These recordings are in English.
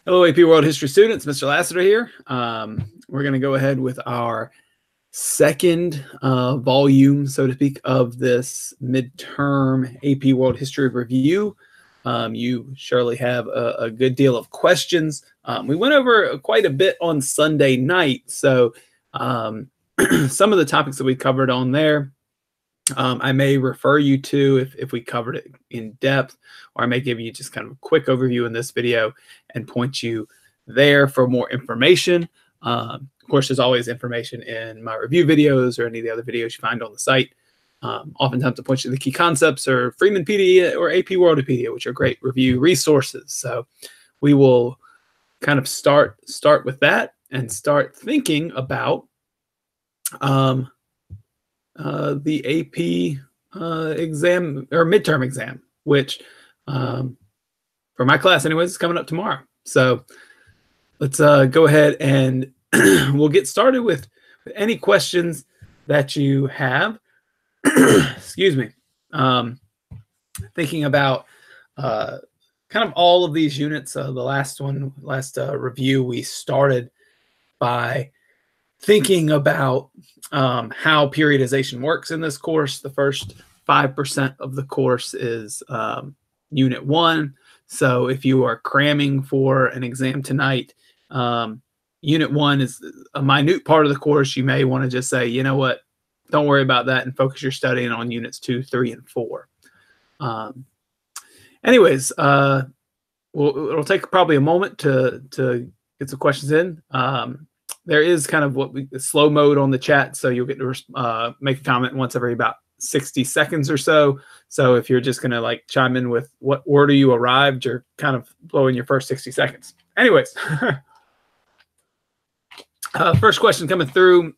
Hello, AP World History students. Mr. Lassiter here. We're going to go ahead with our second volume, so to speak, of this midterm AP World History Review. You surely have a good deal of questions. We went over quite a bit on Sunday night, so some of the topics that we covered on there, I may refer you to if we covered it in depth, or I may give you just kind of a quick overview in this video and point you there for more information. Of course, there's always information in my review videos or any of the other videos you find on the site. Oftentimes I point you to the key concepts or Freemanpedia or AP Worldopedia, which are great review resources. So we will kind of start with that and start thinking about the AP exam or midterm exam, which for my class anyways is coming up tomorrow. So let's go ahead and we'll get started with any questions that you have. Excuse me. Thinking about kind of all of these units. The last review, we started by thinking about how periodization works in this course. The first 5% of the course is Unit 1. So if you are cramming for an exam tonight, Unit 1 is a minute part of the course. You may want to just say, you know what, don't worry about that and focus your studying on Units 2, 3, and 4. Anyways, it'll take probably a moment to get some questions in. There is kind of what we slow mode on the chat, so you'll get to make a comment once every about 60 seconds or so. So if you're just going to like chime in with what order you arrived, you're kind of blowing your first 60 seconds. Anyways, first question coming through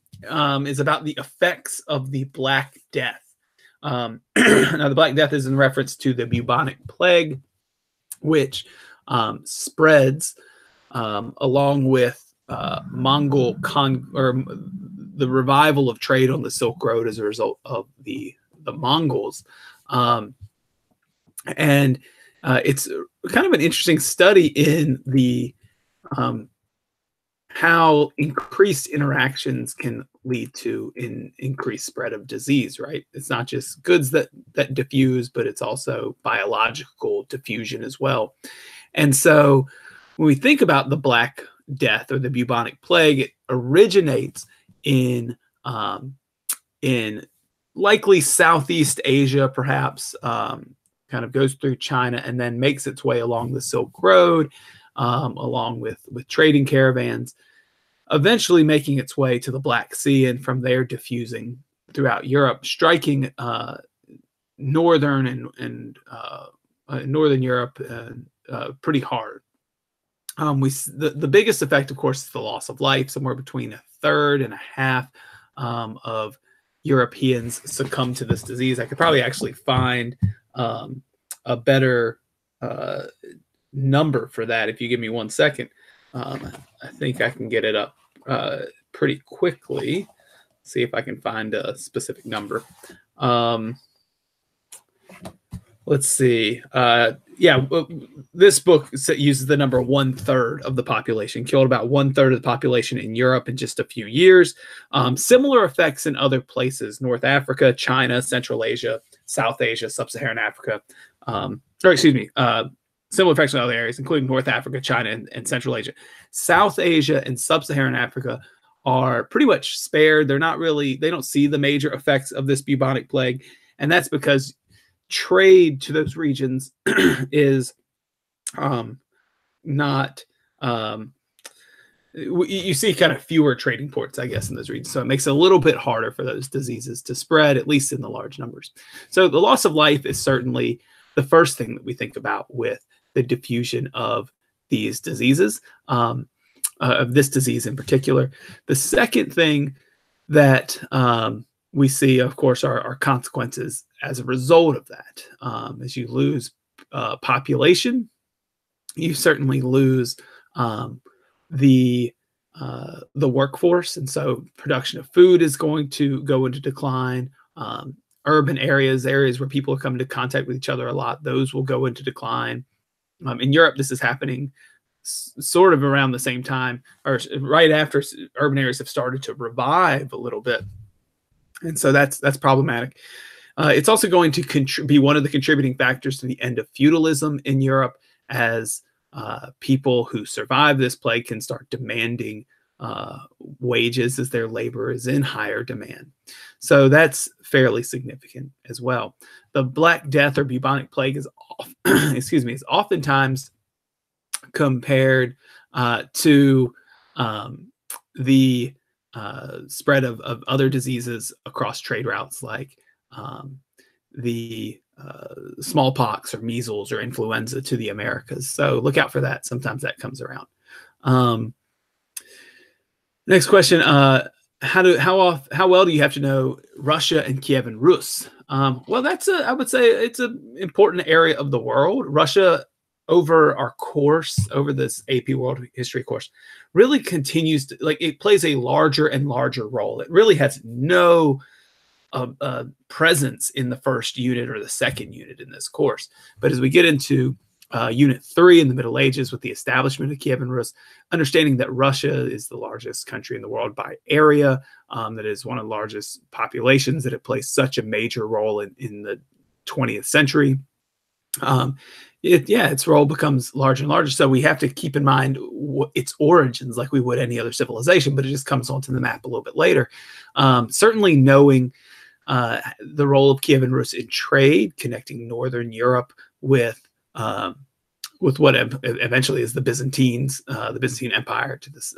is about the effects of the Black Death. Now, the Black Death is in reference to the bubonic plague, which spreads along with Mongol the revival of trade on the Silk Road as a result of the Mongols. And it's kind of an interesting study in the how increased interactions can lead to increased spread of disease, right? It's not just goods that diffuse, but it's also biological diffusion as well. And so when we think about the Black Death or the bubonic plague, it originates in likely Southeast Asia, perhaps, kind of goes through China and then makes its way along the Silk Road, along with trading caravans, eventually making its way to the Black Sea, and from there diffusing throughout Europe, striking northern and northern Europe pretty hard. The biggest effect, of course, is the loss of life. Somewhere between 1/3 and 1/2 of Europeans succumb to this disease. I could probably actually find a better number for that if you give me 1 second. I think I can get it up pretty quickly. See if I can find a specific number. Let's see. Yeah, this book uses the number 1/3 of the population, killed about 1/3 of the population in Europe in just a few years. Similar effects in other places: North Africa, China, Central Asia, South Asia, Sub-Saharan Africa. Similar effects in other areas, including North Africa, China, and Central Asia. South Asia and Sub-Saharan Africa are pretty much spared. They don't see the major effects of this bubonic plague, and that's because trade to those regions is not you see kind of fewer trading ports, I guess, in those regions. So it makes it a little bit harder for those diseases to spread, at least in the large numbers. So the loss of life is certainly the first thing that we think about with the diffusion of these diseases, of this disease in particular. The second thing that we see, of course, are consequences as a result of that. As you lose population, you certainly lose the workforce, and so production of food is going to go into decline. Urban areas where people are coming into contact with each other a lot, those will go into decline. In Europe, this is happening sort of around the same time, or right after urban areas have started to revive a little bit. And so that's problematic. It's also going to be one of the contributing factors to the end of feudalism in Europe, as people who survive this plague can start demanding wages as their labor is in higher demand. So that's fairly significant as well. The Black Death or bubonic plague is is oftentimes compared to the spread of other diseases across trade routes, like the smallpox or measles or influenza to the Americas. So look out for that. Sometimes that comes around. Next question. How well do you have to know Russia and Kievan Rus? Well, I would say it's an important area of the world. Russia, over our course, over this AP World History course, really continues to, like, it plays a larger and larger role. It really has no presence in the first unit or the second unit in this course. But as we get into Unit 3 in the Middle Ages, with the establishment of Kievan Rus, understanding that Russia is the largest country in the world by area, that is one of the largest populations, that it plays such a major role in the 20th century. Its role becomes larger and larger. So we have to keep in mind its origins, like we would any other civilization, but it just comes onto the map a little bit later. Certainly knowing the role of Kievan Rus in trade, connecting Northern Europe with what eventually is the Byzantine Empire to this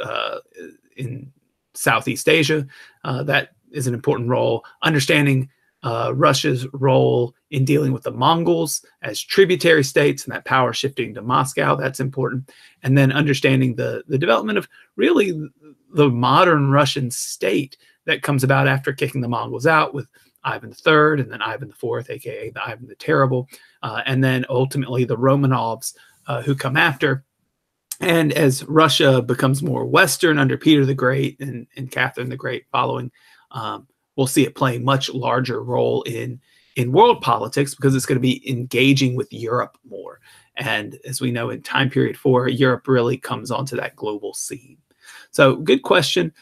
in Southeast Asia. That is an important role. Understanding Russia's role in dealing with the Mongols as tributary states and that power shifting to Moscow, that's important. And then understanding the development of really the modern Russian state that comes about after kicking the Mongols out with Ivan III and then Ivan IV, aka the Ivan the Terrible, and then ultimately the Romanovs who come after. And as Russia becomes more Western under Peter the Great and Catherine the Great following, we'll see it play a much larger role in world politics, because it's going to be engaging with Europe more. And as we know, in time period 4, Europe really comes onto that global scene. So good question.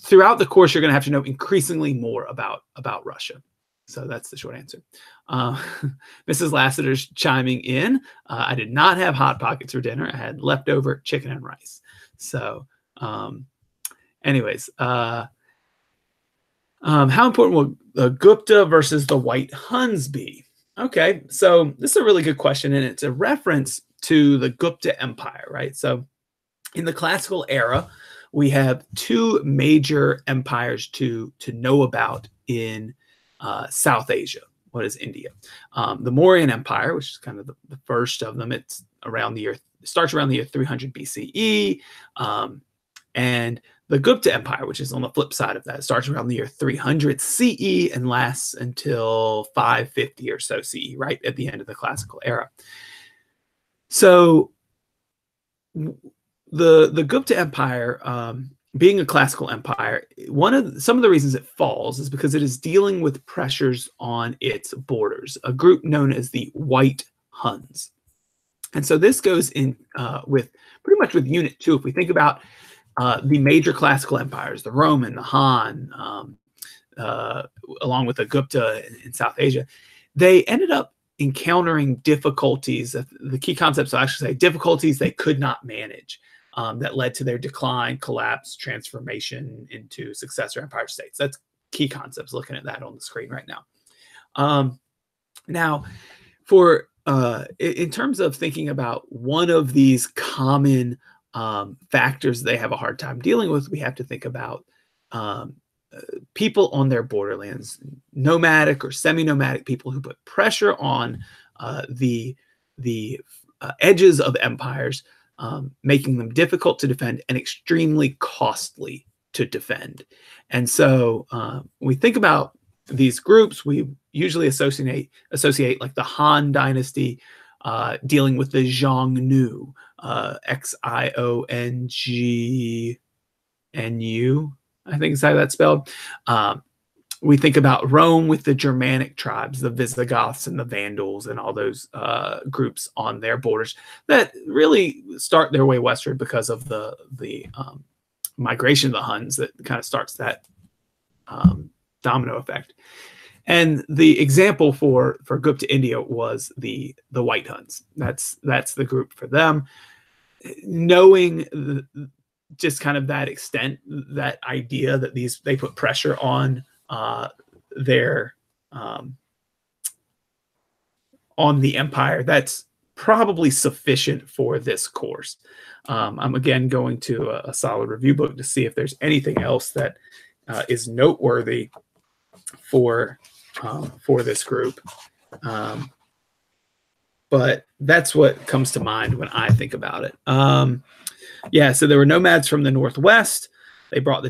Throughout the course, you're going to have to know increasingly more about Russia. So that's the short answer. Mrs. Lassiter's chiming in. I did not have Hot Pockets for dinner. I had leftover chicken and rice. So anyways, how important will Gupta versus the White Huns be? Okay, so this is a really good question, and it's a reference to the Gupta Empire, right? So in the classical era, we have two major empires to know about in South Asia. What is India? The Mauryan Empire, which is kind of the first of them. It's starts around the year 300 BCE, and the Gupta Empire, which is on the flip side of that, starts around the year 300 CE and lasts until 550 or so CE, right at the end of the classical era. So the Gupta Empire, being a classical empire, some of the reasons it falls is because it is dealing with pressures on its borders, a group known as the White Huns. And so this goes in with pretty much with Unit 2. If we think about the major classical empires, the Roman, the Han, along with the Gupta in South Asia, they ended up encountering difficulties. The key concepts, I actually say, difficulties they could not manage, that led to their decline, collapse, transformation into successor empire states. That's key concepts, looking at that on the screen right now. Now, for in terms of thinking about one of these common factors they have a hard time dealing with, we have to think about people on their borderlands, nomadic or semi-nomadic people who put pressure on the edges of empires, making them difficult to defend and extremely costly to defend. And so when we think about these groups, we usually associate like the Han Dynasty dealing with the Xiongnu, Xiongnu, I think is how that's spelled, we think about Rome with the Germanic tribes, the Visigoths and the Vandals and all those groups on their borders that really start their way westward because of the migration of the Huns that kind of starts that domino effect. And the example for Gupta India was the White Huns. That's the group for them. Knowing just kind of that extent, that idea that they put pressure on their on the empire, that's probably sufficient for this course. I'm again going to a solid review book to see if there's anything else that is noteworthy for this group. But that's what comes to mind when I think about it. Yeah, so there were nomads from the northwest. They brought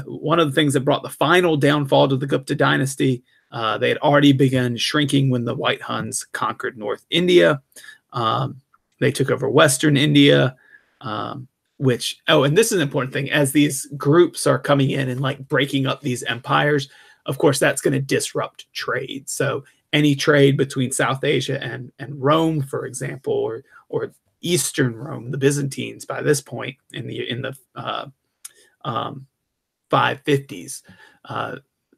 one of the things that brought the final downfall to the Gupta dynasty. They had already begun shrinking when the White Huns conquered North India. They took over Western India, and this is an important thing. As these groups are coming in and like breaking up these empires, of course, that's going to disrupt trade. So any trade between South Asia and Rome, for example, or Eastern Rome, the Byzantines, by this point in the 550s,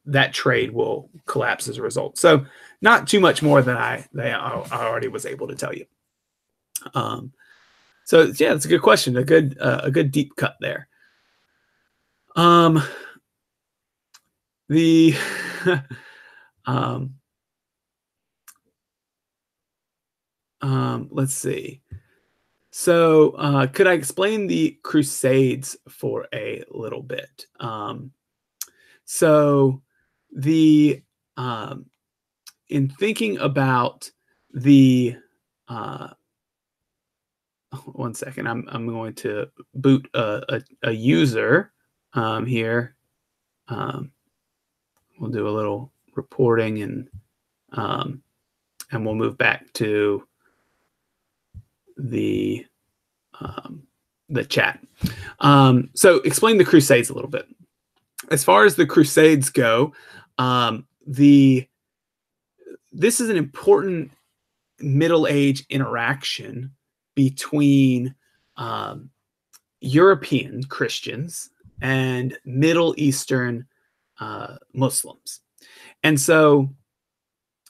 that trade will collapse as a result. So not too much more than I already was able to tell you. So yeah, it's a good question. A good deep cut there. Let's see. So could I explain the Crusades for a little bit? In thinking about the one second, I'm going to boot a user here. We'll do a little reporting and we'll move back to the chat. So explain the Crusades a little bit. As far as the Crusades go, this is an important Middle Age interaction between European Christians and Middle Eastern Muslims. And so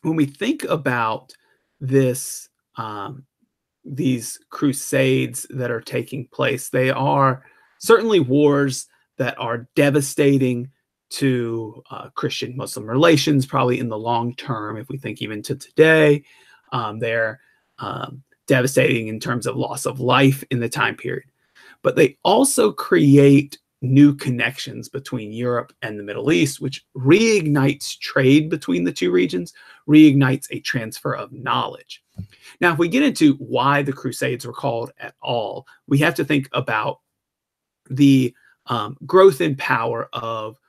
when we think about this, these crusades that are taking place, they are certainly wars that are devastating to Christian-Muslim relations, probably in the long term. If we think even to today, they're devastating in terms of loss of life in the time period. But they also create new connections between Europe and the Middle East, which reignites trade between the two regions, reignites a transfer of knowledge. Now, if we get into why the Crusades were called at all, we have to think about the growth in power of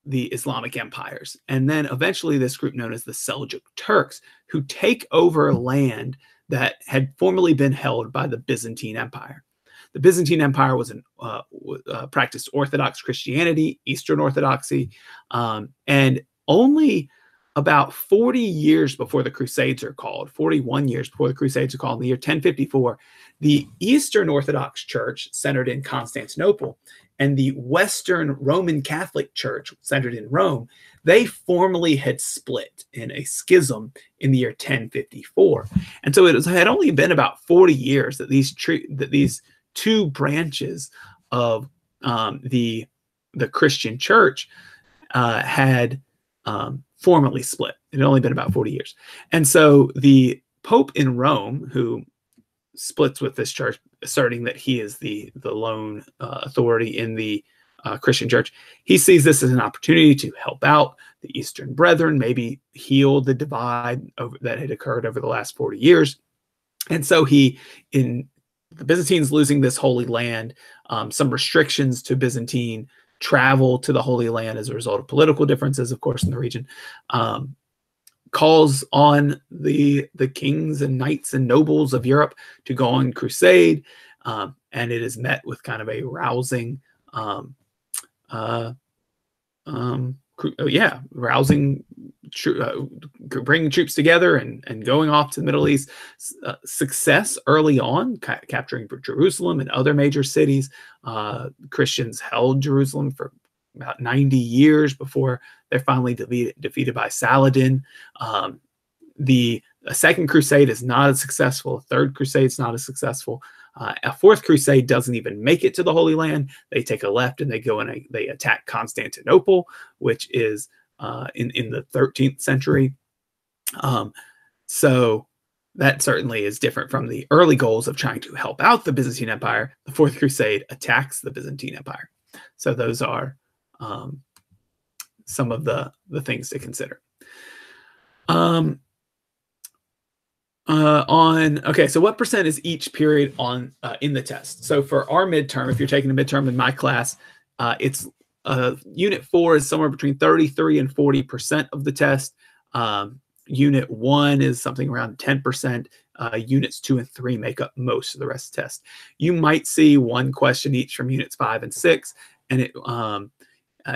the Islamic empires. And then eventually this group known as the Seljuk Turks, who take over land that had formerly been held by the Byzantine Empire. The Byzantine Empire was practiced Orthodox Christianity, Eastern Orthodoxy, and only about 40 years before the Crusades are called, 41 years before the Crusades are called, in the year 1054, the Eastern Orthodox Church, centered in Constantinople, and the Western Roman Catholic Church, centered in Rome, they formally had split in a schism in the year 1054. And so it had only been about 40 years that these two branches of the Christian church had formally split. It had only been about 40 years. And so the Pope in Rome, who splits with this church, asserting that he is the lone authority in the Christian church, he sees this as an opportunity to help out the Eastern Brethren, maybe heal the divide that had occurred over the last 40 years. And so the Byzantines losing this Holy Land, some restrictions to Byzantine travel to the Holy Land as a result of political differences, of course, in the region, calls on the kings and knights and nobles of Europe to go on crusade, and it is met with kind of a rousing rousing, bringing troops together and going off to the Middle East. Success early on, capturing Jerusalem and other major cities. Christians held Jerusalem for about 90 years before they're finally defeated by Saladin. The Second Crusade is not as successful. A Third Crusade is not as successful. A Fourth Crusade doesn't even make it to the Holy Land. They take a left and they go and they attack Constantinople, which is in the 13th century. So that certainly is different from the early goals of trying to help out the Byzantine Empire. The Fourth Crusade attacks the Byzantine Empire. So those are some of the things to consider. Okay, so what percent is each period on in the test? So for our midterm, if you're taking a midterm in my class, it's Unit 4 is somewhere between 33 and 40% of the test. Unit 1 is something around 10%. Units 2 and 3 make up most of the rest of the test. You might see one question each from Units 5 and 6, and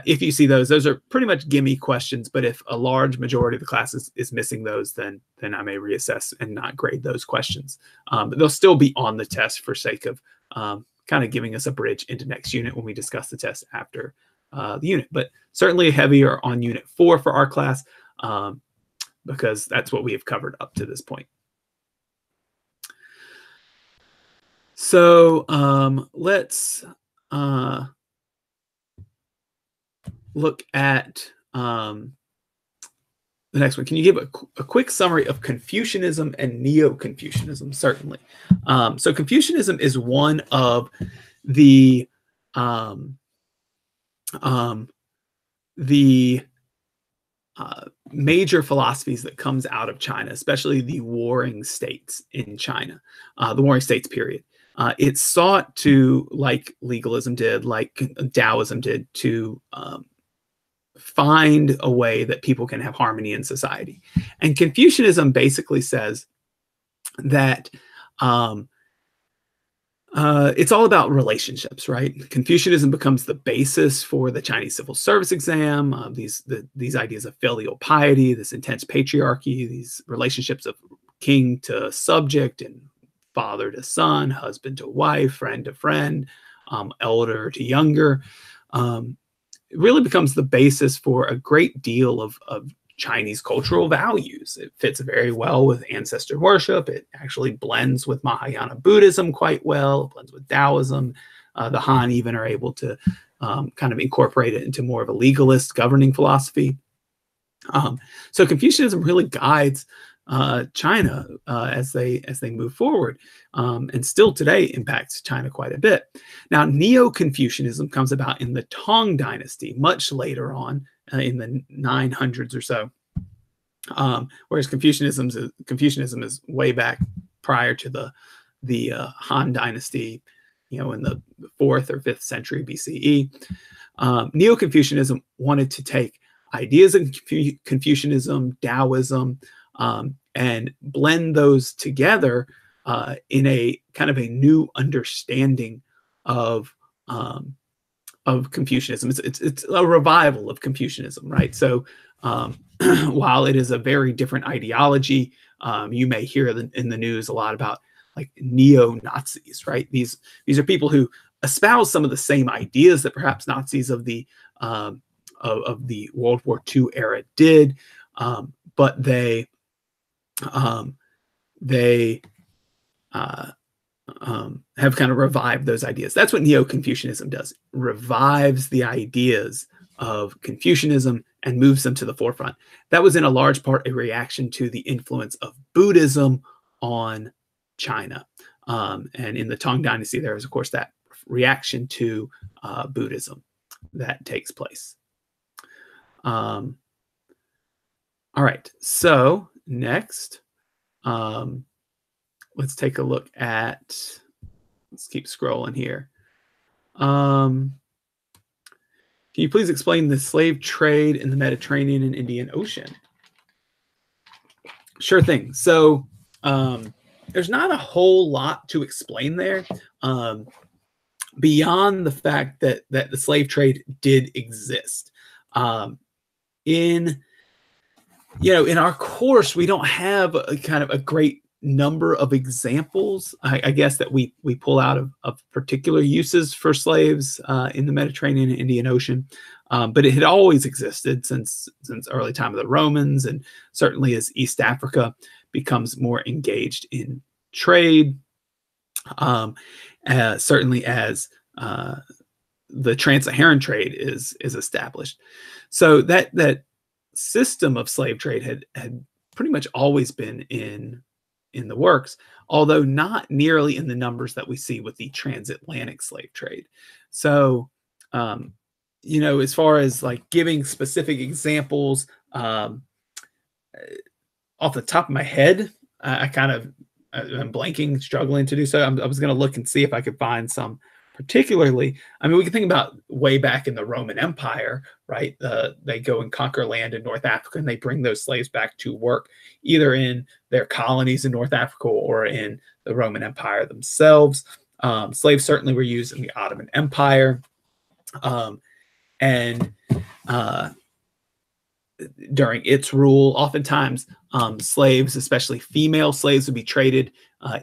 if you see those are pretty much gimme questions, but if a large majority of the class is missing those, then I may reassess and not grade those questions. But they'll still be on the test for sake of kind of giving us a bridge into next unit when we discuss the test after the unit. But certainly heavier on Unit 4 for our class because that's what we have covered up to this point. So let's look at the next one. Can you give a quick summary of Confucianism and NeoConfucianism? Certainly. So Confucianism is one of the major philosophies that comes out of China, especially the warring states in China, the warring states period. It sought to, like legalism did, like Taoism did, to find a way that people can have harmony in society. And Confucianism basically says that it's all about relationships, right? Confucianism becomes the basis for the Chinese civil service exam. These ideas of filial piety, this intense patriarchy, these relationships of king to subject and father to son, husband to wife, friend to friend, elder to younger. It really becomes the basis for a great deal of Chinese cultural values. It fits very well with ancestor worship. It actually blends with Mahayana Buddhism quite well. It blends with Taoism. The Han even are able to kind of incorporate it into more of a legalist governing philosophy. So Confucianism really guides China as they move forward, and still today impacts China quite a bit. Now, Neo-Confucianism comes about in the Tang Dynasty, much later on in the 900s or so, whereas Confucianism is way back prior to the Han Dynasty, in the 4th or 5th century BCE. Neo-Confucianism wanted to take ideas of Confucianism, Taoism, and blend those together in a kind of a new understanding of Confucianism. It's a revival of Confucianism, right? So while it is a very different ideology, you may hear in the news a lot about like neo-Nazis, right? These are people who espouse some of the same ideas that perhaps Nazis of the World War II era did, but they have kind of revived those ideas. That's what Neo-Confucianism does. It revives the ideas of Confucianism and moves them to the forefront. That was in a large part a reaction to the influence of Buddhism on China. And in the Tang Dynasty, there is, of course, that reaction to Buddhism that takes place. All right, so next, let's take a look at, let's keep scrolling here. Can you please explain the slave trade in the Mediterranean and Indian Ocean? Sure thing. So there's not a whole lot to explain there beyond the fact that the slave trade did exist. in in our course, we don't have a kind of a great number of examples, I guess, that we pull out of particular uses for slaves in the Mediterranean and Indian Ocean. But it had always existed since early time of the Romans, and certainly as East Africa becomes more engaged in trade, certainly as the trans-Saharan trade is established. So that system of slave trade had pretty much always been in the works, although not nearly in the numbers that we see with the transatlantic slave trade. So, as far as like giving specific examples, off the top of my head, I'm blanking, struggling to do so. I was going to look and see if I could find some particularly. I mean, we can think about way back in the Roman Empire, right? They go and conquer land in North Africa, and they bring those slaves back to work either in their colonies in North Africa or in the Roman Empire themselves. Slaves certainly were used in the Ottoman Empire. And during its rule, oftentimes slaves, especially female slaves, would be traded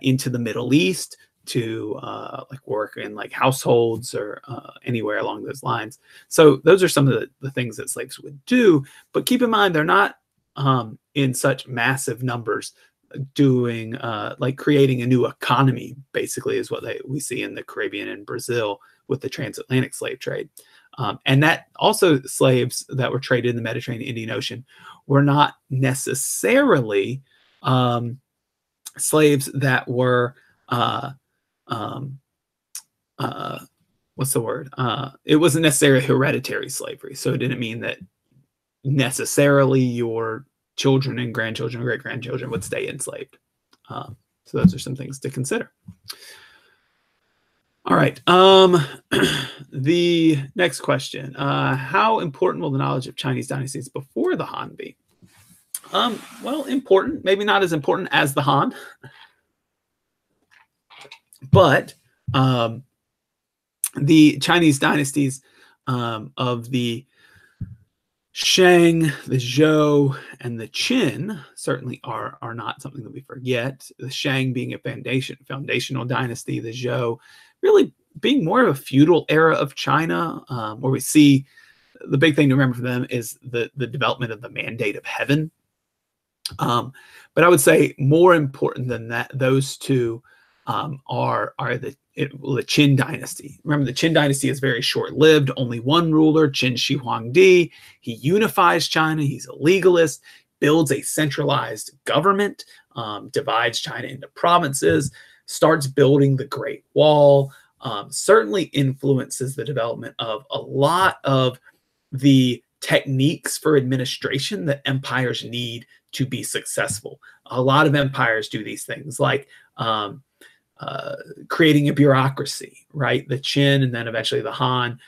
into the Middle East to like work in like households or anywhere along those lines. So those are some of the things that slaves would do. But keep in mind, they're not in such massive numbers doing like creating a new economy, basically, is what we see in the Caribbean and Brazil with the transatlantic slave trade. And that also slaves that were traded in the Mediterranean Indian Ocean were not necessarily slaves that were what's the word? It wasn't necessarily hereditary slavery. So it didn't mean that necessarily your children and grandchildren, great-grandchildren would stay enslaved. So those are some things to consider. All right. The next question. How important will the knowledge of Chinese dynasties before the Han be? Well, important. Maybe not as important as the Han. But the Chinese dynasties of the Shang, the Zhou, and the Qin certainly are not something that we forget. The Shang being a foundational dynasty, the Zhou really being more of a feudal era of China, where we see the big thing to remember for them is the development of the Mandate of Heaven. But I would say more important than that, those two are the Qin dynasty. Remember, the Qin dynasty is very short-lived. Only one ruler, Qin Shi Huangdi. He unifies China. He's a legalist, builds a centralized government, divides China into provinces, starts building the Great Wall, certainly influences the development of a lot of the techniques for administration that empires need to be successful. A lot of empires do these things, like creating a bureaucracy, right? The Qin and then eventually the Han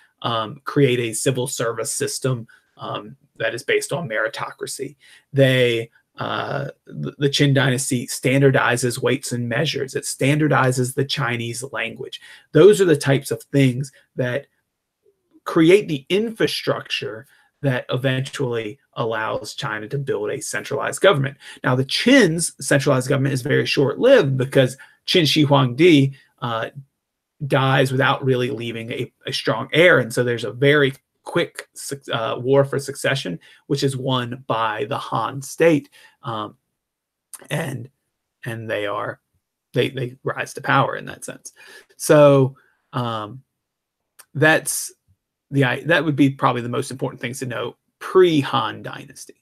create a civil service system that is based on meritocracy. The Qin dynasty standardizes weights and measures. It standardizes the Chinese language. Those are the types of things that create the infrastructure that eventually allows China to build a centralized government. Now, the Qin's centralized government is very short-lived because Qin Shi Huangdi dies without really leaving a strong heir. And so there's a very quick war for succession, which is won by the Han state. And they rise to power in that sense. So that would be probably the most important things to know pre-Han dynasty.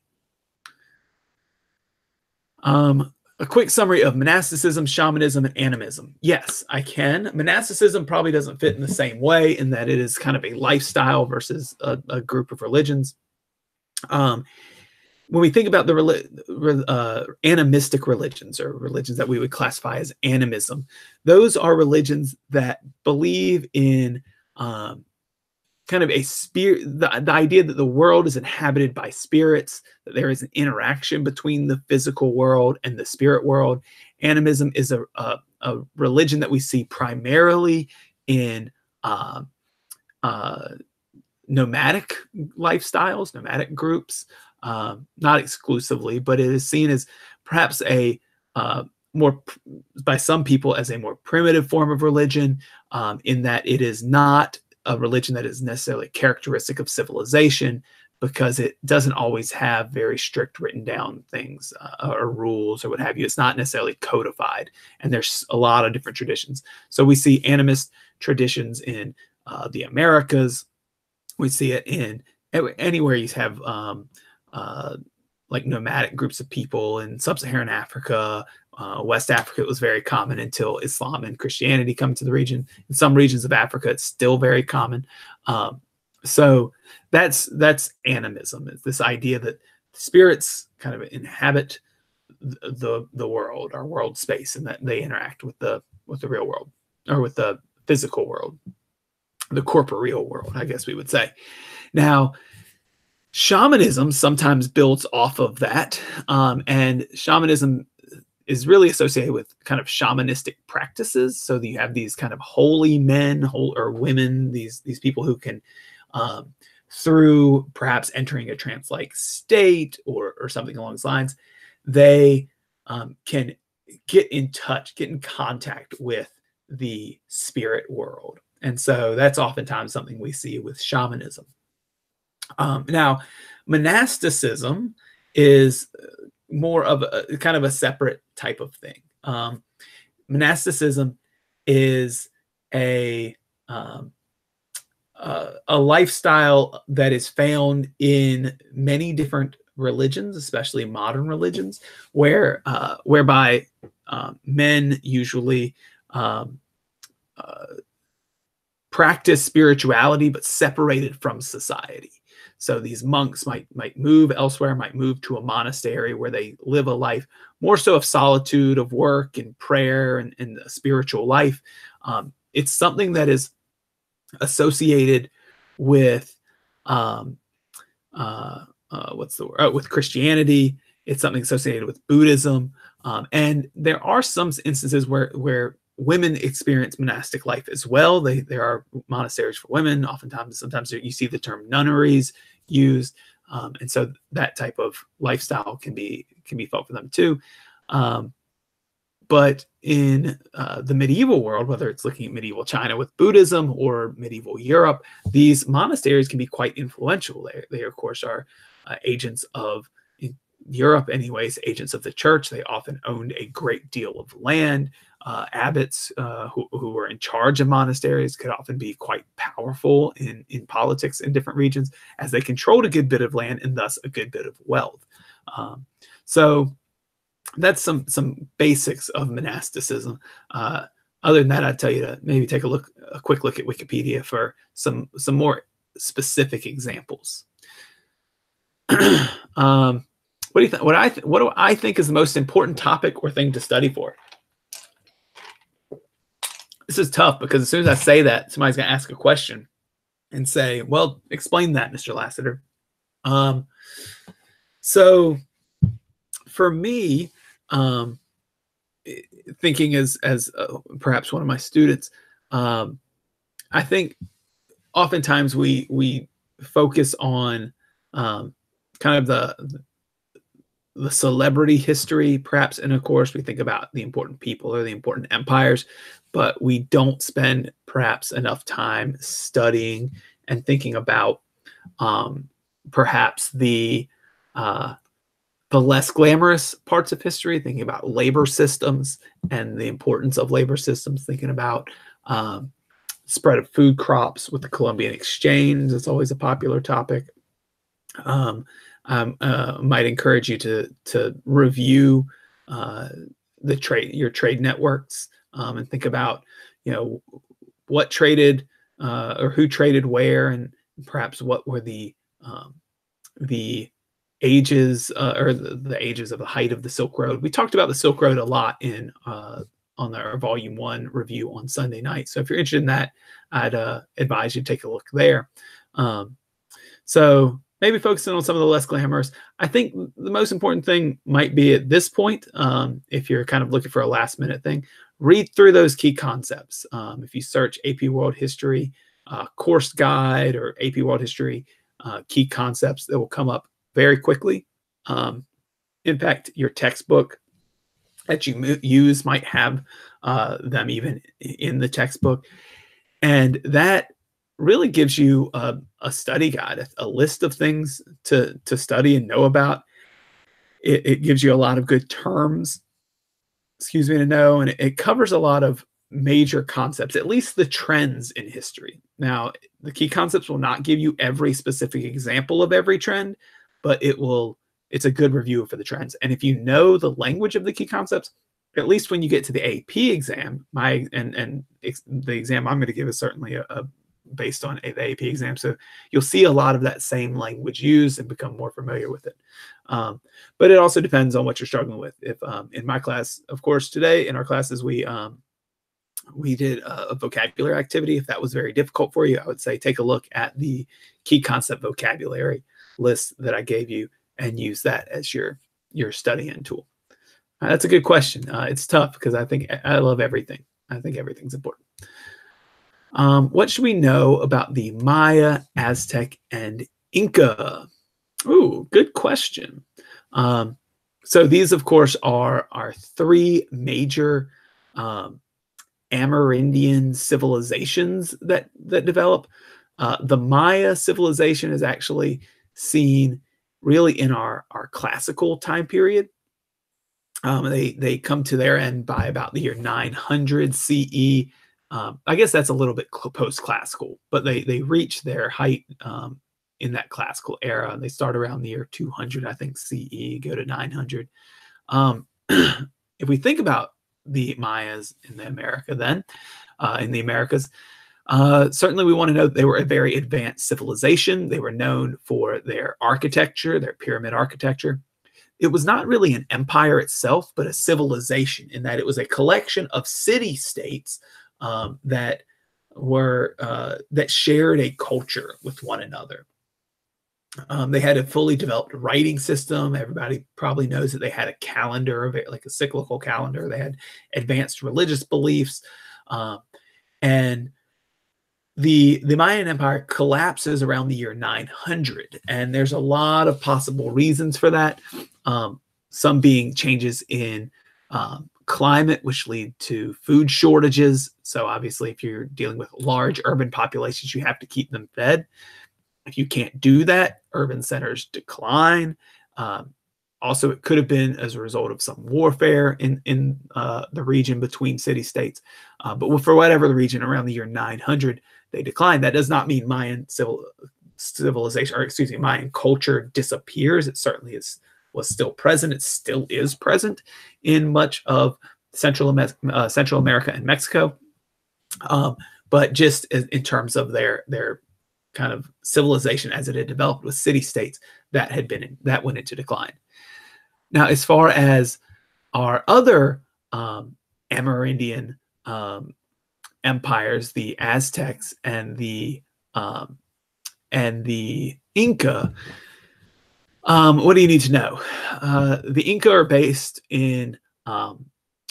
A quick summary of monasticism, shamanism, and animism. Yes, I can. Monasticism probably doesn't fit in the same way in that it is kind of a lifestyle versus a group of religions. When we think about the animistic religions, or religions that we would classify as animism, those are religions that believe in kind of a spirit, the idea that the world is inhabited by spirits, that there is an interaction between the physical world and the spirit world. Animism is a religion that we see primarily in nomadic lifestyles, nomadic groups, not exclusively, but it is seen as perhaps a more, by some people, as a more primitive form of religion, in that it is not a religion that is necessarily characteristic of civilization, because it doesn't always have very strict written down things or rules or what have you. It's not necessarily codified, and there's a lot of different traditions. So we see animist traditions in the Americas. We see it in anywhere you have like nomadic groups of people in sub-Saharan Africa, West Africa. It was very common until Islam and Christianity come to the region. In some regions of Africa, it's still very common. So that's animism. It's this idea that spirits kind of inhabit the world, our world space, and that they interact with the real world, or with the physical world, the corporeal world, I guess we would say. Now, shamanism sometimes builds off of that, and shamanism is really associated with kind of shamanistic practices. So that you have these kind of holy men or women, these people who can, through perhaps entering a trance-like state or something along those lines, they can get in touch, get in contact with the spirit world. And so that's oftentimes something we see with shamanism. Now, monasticism is more of a kind of a separate type of thing. Monasticism is a lifestyle that is found in many different religions, especially modern religions, whereby men usually practice spirituality, but separated from society. So these monks might move elsewhere, might move to a monastery where they live a life more so of solitude, of work and prayer and a spiritual life. It's something that is associated with with Christianity. It's something associated with Buddhism, and there are some instances where women experience monastic life as well. There are monasteries for women. Sometimes you see the term nunneries used, and so that type of lifestyle can be felt for them too. But in the medieval world, whether it's looking at medieval China with Buddhism or medieval Europe, these monasteries can be quite influential. They of course are agents of, in Europe anyways, agents of the church. They often owned a great deal of land. Abbots who were in charge of monasteries could often be quite powerful in politics in different regions, as they controlled a good bit of land and thus a good bit of wealth. So that's some basics of monasticism. Other than that, I'd tell you to maybe take a quick look at Wikipedia for some more specific examples. What do you think? What do I think is the most important topic or thing to study for? This is tough, because as soon as I say that, somebody's going to ask a question and say, well, explain that, Mr. Lassiter. So for me, thinking as perhaps one of my students, I think oftentimes we focus on kind of the celebrity history, perhaps, and of course we think about the important people or the important empires, but we don't spend perhaps enough time studying and thinking about perhaps the less glamorous parts of history, thinking about labor systems and the importance of labor systems, thinking about spread of food crops with the Columbian Exchange. It's always a popular topic. Might encourage you to review your trade networks, and think about, what traded or who traded where, and perhaps what were the ages or the ages of the height of the Silk Road. We talked about the Silk Road a lot on our Volume 1 review on Sunday night. So if you're interested in that, I'd advise you to take a look there. So maybe focusing on some of the less glamorous. I think the most important thing might be at this point, if you're kind of looking for a last minute thing, read through those key concepts. If you search AP World History, course guide or AP World History key concepts that will come up very quickly. In fact, your textbook that you use might have them even in the textbook. And that really gives you a study guide, a list of things to study and know about. It gives you a lot of good terms, excuse me, to know, and it covers a lot of major concepts, at least the trends in history. Now, the key concepts will not give you every specific example of every trend, but it's a good review for the trends. And if you know the language of the key concepts, at least when you get to the AP exam, the exam I'm going to give is certainly based on the AP exam. So you'll see a lot of that same language used and become more familiar with it. But it also depends on what you're struggling with. If in my class, of course, today in our classes, we did a vocabulary activity. If that was very difficult for you, I would say take a look at the key concept vocabulary list that I gave you and use that as your studying tool. That's a good question. It's tough because I love everything. I think everything's important. What should we know about the Maya, Aztec, and Inca? Ooh, good question. So these, of course, are our three major Amerindian civilizations that develop. The Maya civilization is actually seen really in our classical time period. They come to their end by about the year 900 CE. I guess that's a little bit post-classical, but they reach their height in that classical era. They start around the year 200, I think, CE, go to 900. If we think about the Mayas in the Americas, certainly we want to know that they were a very advanced civilization. They were known for their architecture, their pyramid architecture. It was not really an empire itself, but a civilization, in that it was a collection of city-states that shared a culture with one another. They had a fully developed writing system. Everybody probably knows that they had a calendar, like a cyclical calendar. They had advanced religious beliefs. And the Mayan Empire collapses around the year 900. And there's a lot of possible reasons for that. Some being changes in climate, which lead to food shortages. So obviously, if you're dealing with large urban populations, you have to keep them fed. If you can't do that, urban centers decline. Also, it could have been as a result of some warfare in the region between city-states. But for whatever the region, around the year 900, they declined. That does not mean Mayan civilization, or excuse me, Mayan culture disappears. It certainly was still present. It still is present in much of Central America and Mexico. But just in terms of their kind of civilization as it had developed with city-states, that went into decline. Now, as far as our other Amerindian empires, the Aztecs and the Inca, what do you need to know? The Inca are based in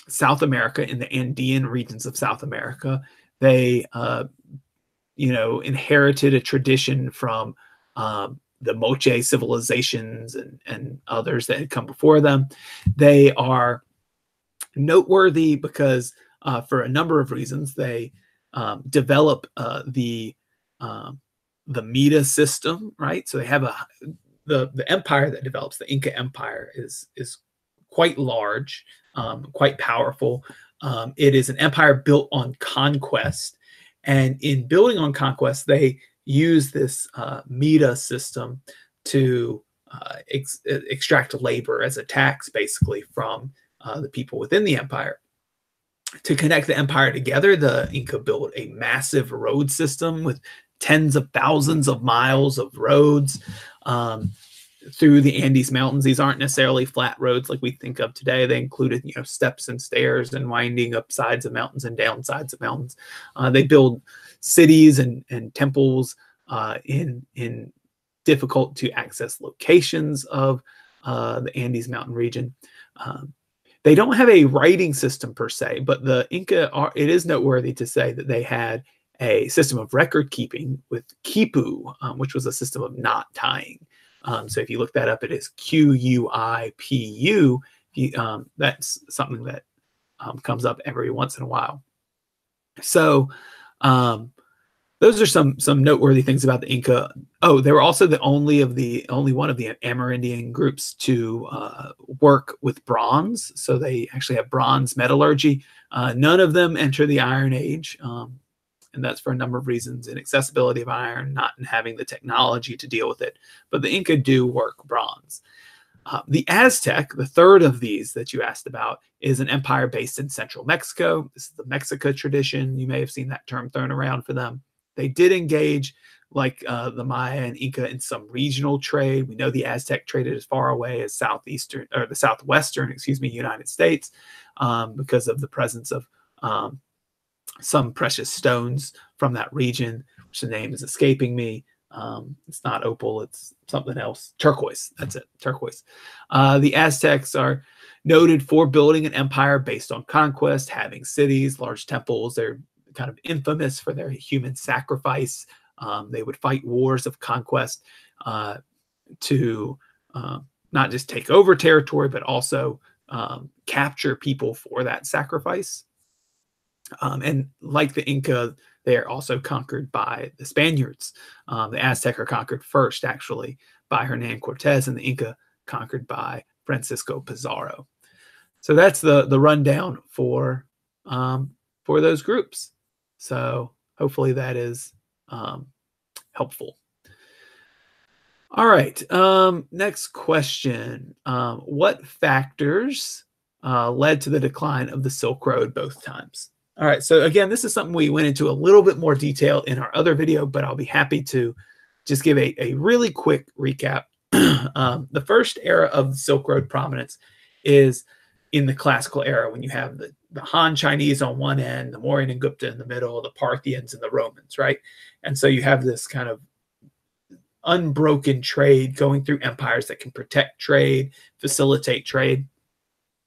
South America, in the Andean regions of South America. They inherited a tradition from the Moche civilizations and others that had come before them. They are noteworthy because for a number of reasons. They develop the Mita system, right? So they have the empire that develops, the Inca Empire, is quite large, quite powerful. It is an empire built on conquest. And in building on conquest, they use this Mita system to extract labor as a tax, basically, from the people within the empire. To connect the empire together, the Inca built a massive road system with tens of thousands of miles of roads through the Andes Mountains. These aren't necessarily flat roads like we think of today. They included, steps and stairs and winding up sides of mountains and down sides of mountains. They build cities and temples in difficult to access locations of the Andes Mountain region. They don't have a writing system per se, but the Inca it is noteworthy to say that they had a system of record keeping with quipu, which was a system of knot tying. So if you look that up, it is Q-U-I-P-U. That's something that comes up every once in a while. So those are some noteworthy things about the Inca. Oh, they were also the only one of the Amerindian groups to work with bronze. So they actually have bronze metallurgy. None of them enter the Iron Age, and that's for a number of reasons: inaccessibility of iron, not having the technology to deal with it. But the Inca do work bronze. The Aztec, the third of these that you asked about, is an empire based in central Mexico. This is the Mexica tradition. You may have seen that term thrown around for them. They did engage, like the Maya and Inca, in some regional trade. We know the Aztec traded as far away as the southwestern, United States, because of the presence of some precious stones from that region, which the name is escaping me. It's not opal, it's something else. Turquoise, that's it, turquoise. The Aztecs are noted for building an empire based on conquest, having cities, large temples. They're kind of infamous for their human sacrifice. They would fight wars of conquest to not just take over territory, but also capture people for that sacrifice. And like the Inca, they are also conquered by the Spaniards. The Aztec are conquered first, actually, by Hernan Cortez, and the Inca conquered by Francisco Pizarro. So that's the rundown for those groups. So hopefully that is helpful. All right, next question. What factors led to the decline of the Silk Road both times? All right, so again, this is something we went into a little bit more detail in our other video, but I'll be happy to just give a really quick recap. The first era of the Silk Road prominence is in the classical era, when you have the Han Chinese on one end, the Mauryan and Gupta in the middle, the Parthians and the Romans, right? And so you have this kind of unbroken trade going through empires that can protect trade, facilitate trade.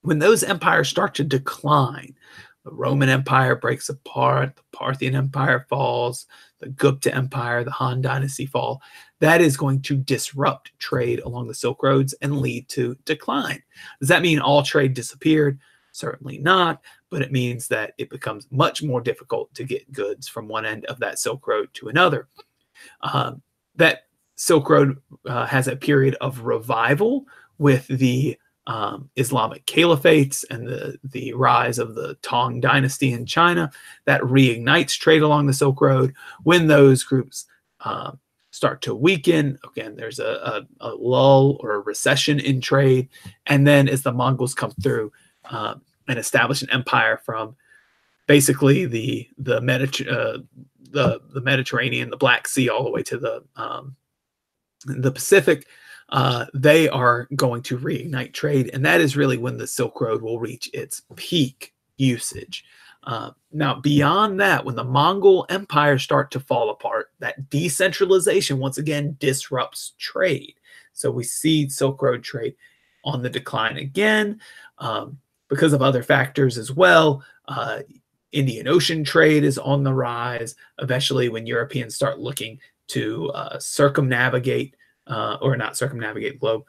When those empires start to decline, the Roman Empire breaks apart, the Parthian Empire falls, the Gupta Empire, the Han Dynasty fall. That is going to disrupt trade along the Silk Roads and lead to decline. Does that mean all trade disappeared? Certainly not, but it means that it becomes much more difficult to get goods from one end of that Silk Road to another. That Silk Road has a period of revival with the Islamic caliphates and the rise of the Tang Dynasty in China. That reignites trade along the Silk Road. When those groups start to weaken, again, there's a lull or a recession in trade. And then as the Mongols come through and establish an empire from basically the Mediterranean, the Black Sea, all the way to the Pacific, they are going to reignite trade, and that is really when the Silk Road will reach its peak usage. Now, beyond that, when the Mongol empires start to fall apart, that decentralization once again disrupts trade. So we see Silk Road trade on the decline again because of other factors as well. Indian Ocean trade is on the rise. Eventually, when Europeans start looking to circumnavigate or not circumnavigate the globe,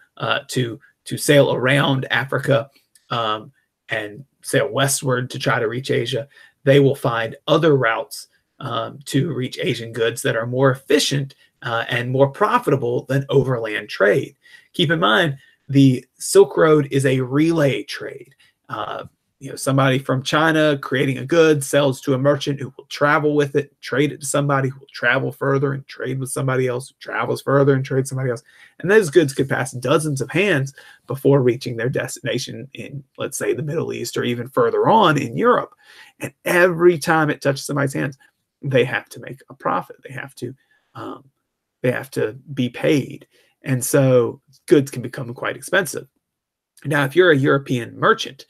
to sail around Africa and sail westward to try to reach Asia, they will find other routes to reach Asian goods that are more efficient and more profitable than overland trade. Keep in mind, the Silk Road is a relay trade. Somebody from China creating a good sells to a merchant who will travel with it, trade it to somebody who will travel further and trade with somebody else who travels further and trade somebody else. And those goods could pass dozens of hands before reaching their destination in, let's say, the Middle East or even further on in Europe. And every time it touches somebody's hands, they have to make a profit. They have to be paid. And so goods can become quite expensive. Now, if you're a European merchant,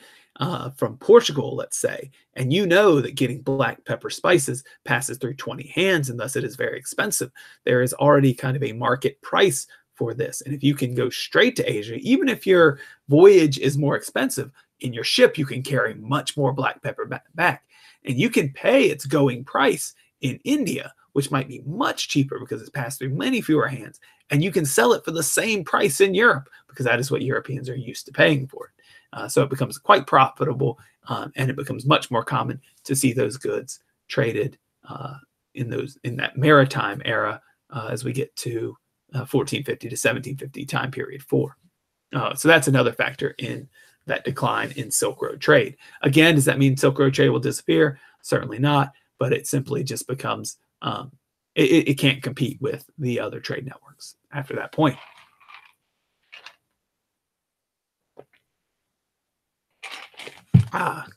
from Portugal, let's say, and you know that getting black pepper spices passes through 20 hands and thus it is very expensive, there is already kind of a market price for this. And if you can go straight to Asia, even if your voyage is more expensive, in your ship you can carry much more black pepper back, and you can pay its going price in India, which might be much cheaper because it's passed through many fewer hands, and you can sell it for the same price in Europe because that is what Europeans are used to paying for it. So it becomes quite profitable, and it becomes much more common to see those goods traded in that maritime era as we get to 1450 to 1750 time period 4. So that's another factor in that decline in Silk Road trade. Again, does that mean Silk Road trade will disappear? Certainly not, but it simply just becomes, it can't compete with the other trade networks after that point.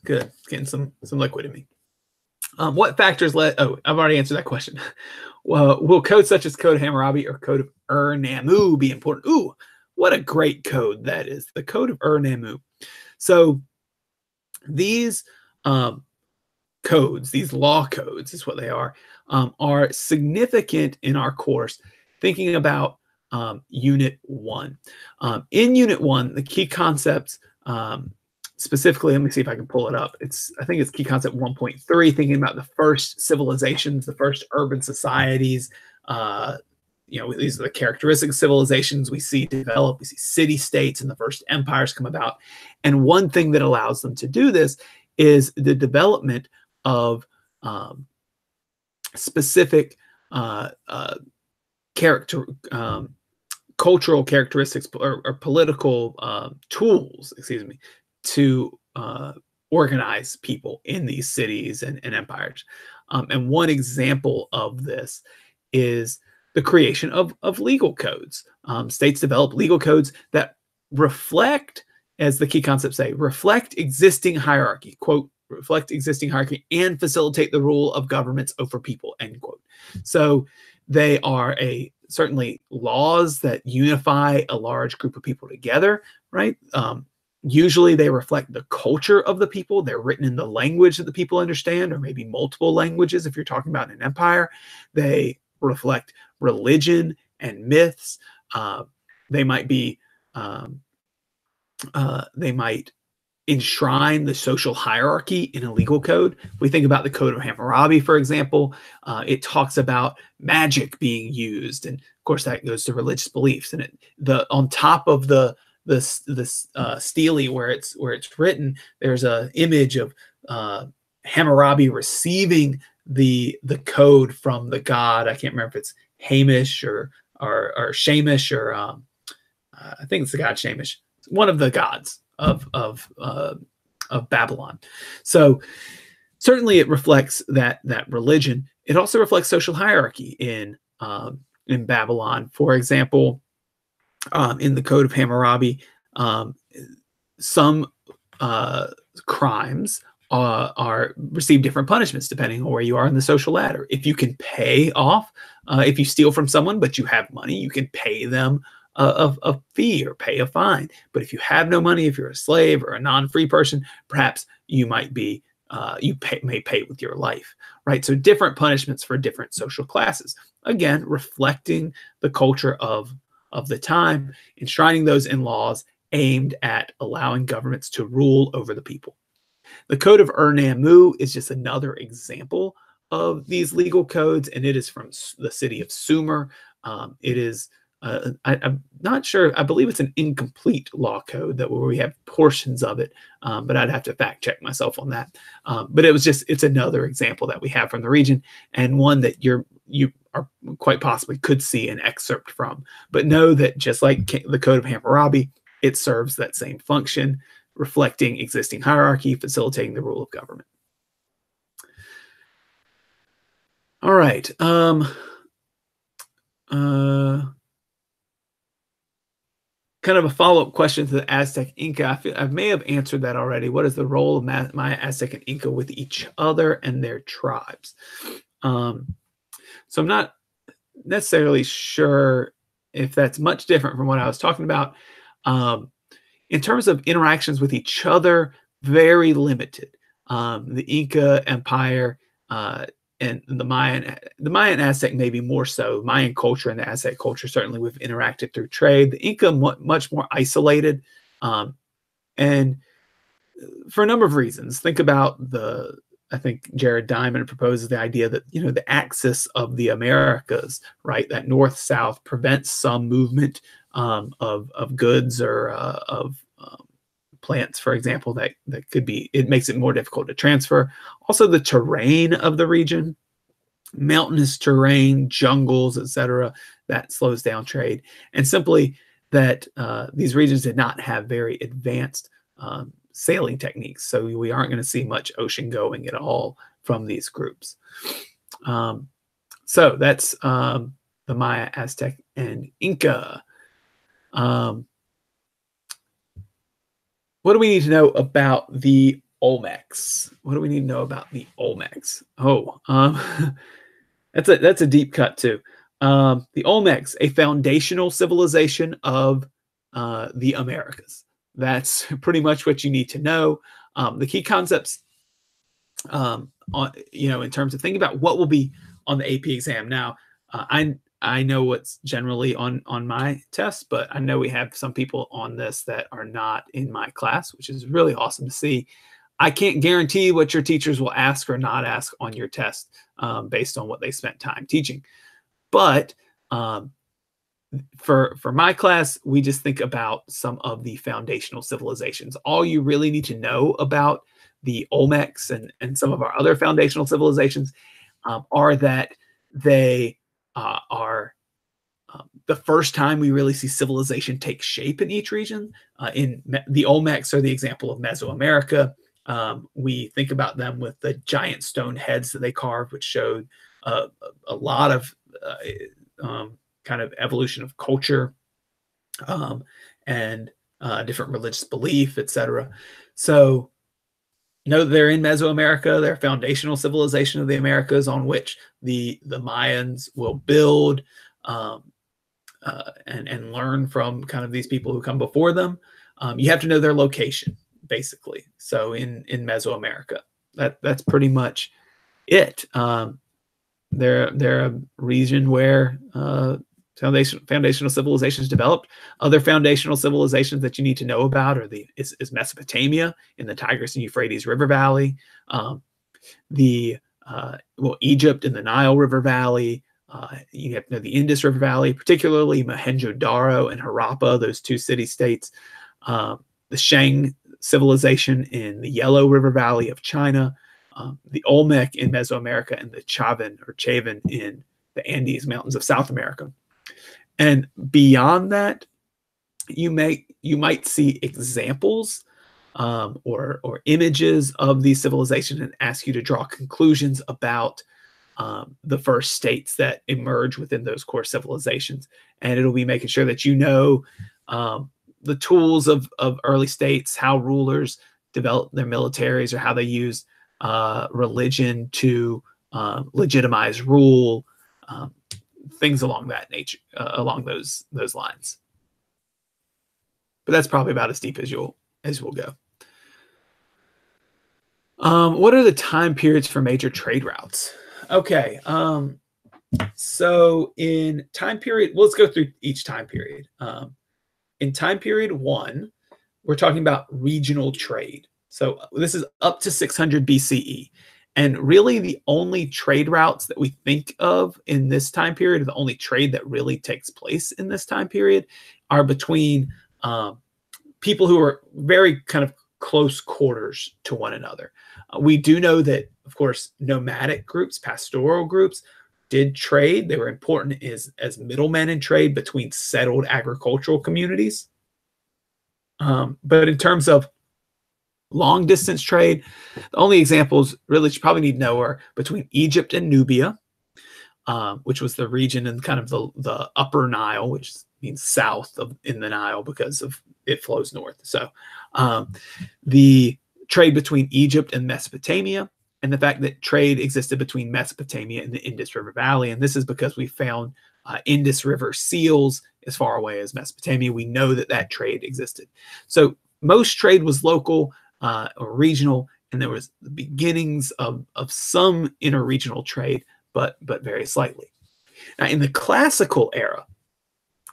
Good. Getting some liquid in me. What factors led? Oh, I've already answered that question. Well, will codes such as Code of Hammurabi or Code of Ur-Nammu be important? Ooh, what a great code that is, the Code of Ur-Nammu. So these codes, these law codes is what they are significant in our course, thinking about Unit 1. In Unit 1, the key concepts, specifically, let me see if I can pull it up. I think it's key concept 1.3, thinking about the first civilizations, the first urban societies. These are the characteristic of civilizations we see develop. We see city-states and the first empires come about. And one thing that allows them to do this is the development of specific cultural characteristics or political tools, to organize people in these cities and empires. And one example of this is the creation of legal codes. States develop legal codes that reflect, as the key concepts say, reflect existing hierarchy, quote, reflect existing hierarchy and facilitate the rule of governments over people, end quote. So they are certainly laws that unify a large group of people together, right? Usually they reflect the culture of the people. They're written in the language that the people understand, or maybe multiple languages if you're talking about an empire. They reflect religion and myths. They might enshrine the social hierarchy in a legal code. If we think about the Code of Hammurabi, for example, it talks about magic being used, and of course that goes to religious beliefs. And on top of the stele where it's written, there's an image of Hammurabi receiving the code from the god. I can't remember if it's Hamish or Shamish, or I think it's the god Shamish, one of the gods of Babylon. So certainly it reflects that religion. It also reflects social hierarchy in Babylon. For example, in the Code of Hammurabi, some crimes receive different punishments depending on where you are in the social ladder. If you can pay off, if you steal from someone but you have money, you can pay them a fee or pay a fine. But if you have no money, if you're a slave or a non-free person, perhaps you might be may pay with your life, right? So different punishments for different social classes. Again, reflecting the culture of the time, enshrining those in laws aimed at allowing governments to rule over the people. The Code of Ur-Nammu is just another example of these legal codes, and it is from the city of Sumer. It is, I'm not sure, I believe it's an incomplete law code where we have portions of it, but I'd have to fact check myself on that. But it's another example that we have from the region, and one that you are quite possibly could see an excerpt from. But know that just like the Code of Hammurabi, it serves that same function, reflecting existing hierarchy, facilitating the rule of government. All right. Kind of a follow-up question to the Aztec Inca. I may have answered that already. What is the role of Maya, Aztec, and Inca with each other and their tribes? So I'm not necessarily sure if that's much different from what I was talking about. In terms of interactions with each other, very limited. The Inca Empire and the Mayan and Aztec maybe more so. Mayan culture and the Aztec culture, certainly we've interacted through trade. The Inca much more isolated, and for a number of reasons. Think about I think Jared Diamond proposes the idea that, the axis of the Americas, right, that north-south prevents some movement of goods or of plants, for example, that could be, it makes it more difficult to transfer. Also, the terrain of the region, mountainous terrain, jungles, etc., that slows down trade. And simply that these regions did not have very advanced sailing techniques. So we aren't going to see much ocean going at all from these groups. So that's the Maya, Aztec, and Inca. What do we need to know about the Olmecs? What do we need to know about the Olmecs? Oh, that's a deep cut too. The Olmecs, a foundational civilization of the Americas. That's pretty much what you need to know. The key concepts, in terms of thinking about what will be on the AP exam. Now, I know what's generally on my test, but I know we have some people on this that are not in my class, which is really awesome to see. I can't guarantee what your teachers will ask or not ask on your test based on what they spent time teaching. But for my class, we just think about some of the foundational civilizations. All you really need to know about the Olmecs and some of our other foundational civilizations are that they are the first time we really see civilization take shape in each region. In the Olmecs are the example of Mesoamerica. We think about them with the giant stone heads that they carved, which showed a lot of kind of evolution of culture and different religious belief, etc. So know that they're in Mesoamerica. They're a foundational civilization of the Americas on which the Mayans will build and learn from kind of these people who come before them. You have to know their location, basically. So in Mesoamerica, that's pretty much it. They're a region where foundational civilizations developed. Other foundational civilizations that you need to know about is Mesopotamia in the Tigris and Euphrates River Valley, Egypt in the Nile River Valley. You have to know the Indus River Valley, particularly Mohenjo-Daro and Harappa, those two city-states. The Shang civilization in the Yellow River Valley of China, the Olmec in Mesoamerica, and the Chavan in the Andes Mountains of South America. And beyond that, you might see examples or images of these civilizations and ask you to draw conclusions about the first states that emerge within those core civilizations. And it'll be making sure that you know the tools of early states, how rulers develop their militaries, or how they use religion to legitimize rule, things along that nature, along those lines. But that's probably about as deep as we'll go. What are the time periods for major trade routes? Okay, so in time period, let's go through each time period. In time period 1, we're talking about regional trade. So this is up to 600 BCE. And really the only trade routes that we think of in this time period, or the only trade that really takes place in this time period, are between people who are very kind of close quarters to one another. We do know that, of course, nomadic groups, pastoral groups, did trade. They were important as middlemen in trade between settled agricultural communities. But in terms of long distance trade, the only examples really you probably need to know are between Egypt and Nubia, which was the region in kind of the upper Nile, which means south in the Nile because of it flows north. So the trade between Egypt and Mesopotamia, and the fact that trade existed between Mesopotamia and the Indus River Valley. And this is because we found Indus River seals as far away as Mesopotamia. We know that trade existed. So most trade was local or regional, and there was the beginnings of some interregional trade, but very slightly. Now, in the classical era,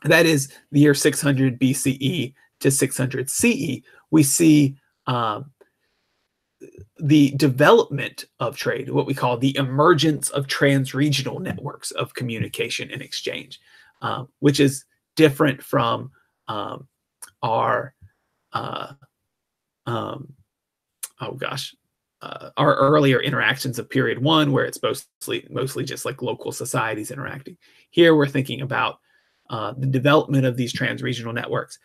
that is the year 600 BCE to 600 CE, we see the development of trade, what we call the emergence of trans-regional networks of communication and exchange, which is different from our our earlier interactions of period one, where it's mostly just like local societies interacting. Here we're thinking about the development of these trans-regional networks.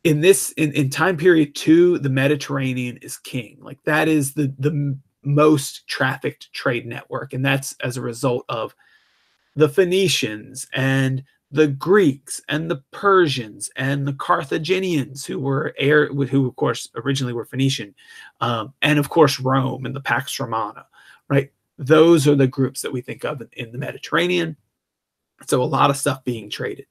In time period two, the Mediterranean is king. Like that is the most trafficked trade network, and that's as a result of the Phoenicians and the Greeks and the Persians and the Carthaginians, who of course originally were Phoenician, and of course Rome and the Pax Romana, right? Those are the groups that we think of in the Mediterranean. So a lot of stuff being traded.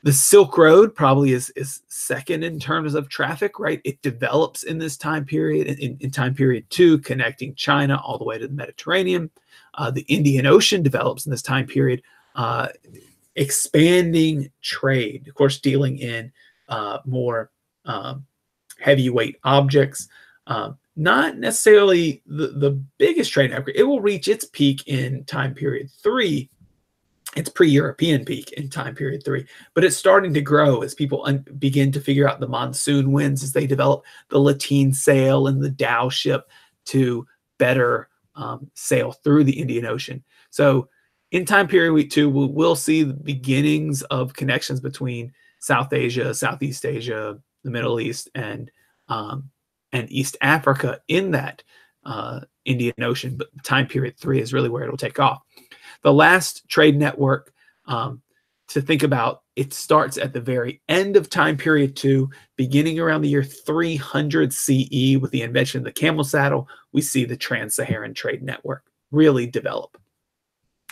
The Silk Road probably is second in terms of traffic, right? It develops in this time period, in time period two, connecting China all the way to the Mediterranean. The Indian Ocean develops in this time period, expanding trade, of course, dealing in more heavyweight objects. Not necessarily the biggest trade network. It will reach its peak in time period three. Its pre-European peak in time period three, but it's starting to grow as people begin to figure out the monsoon winds, as they develop the lateen sail and the dhow ship to better sail through the Indian Ocean. So in time period two, we'll see the beginnings of connections between South Asia, Southeast Asia, the Middle East, and East Africa in that Indian Ocean. But time period three is really where it'll take off. The last trade network to think about, it starts at the very end of time period two, beginning around the year 300 CE with the invention of the camel saddle. We see the Trans-Saharan trade network really develop.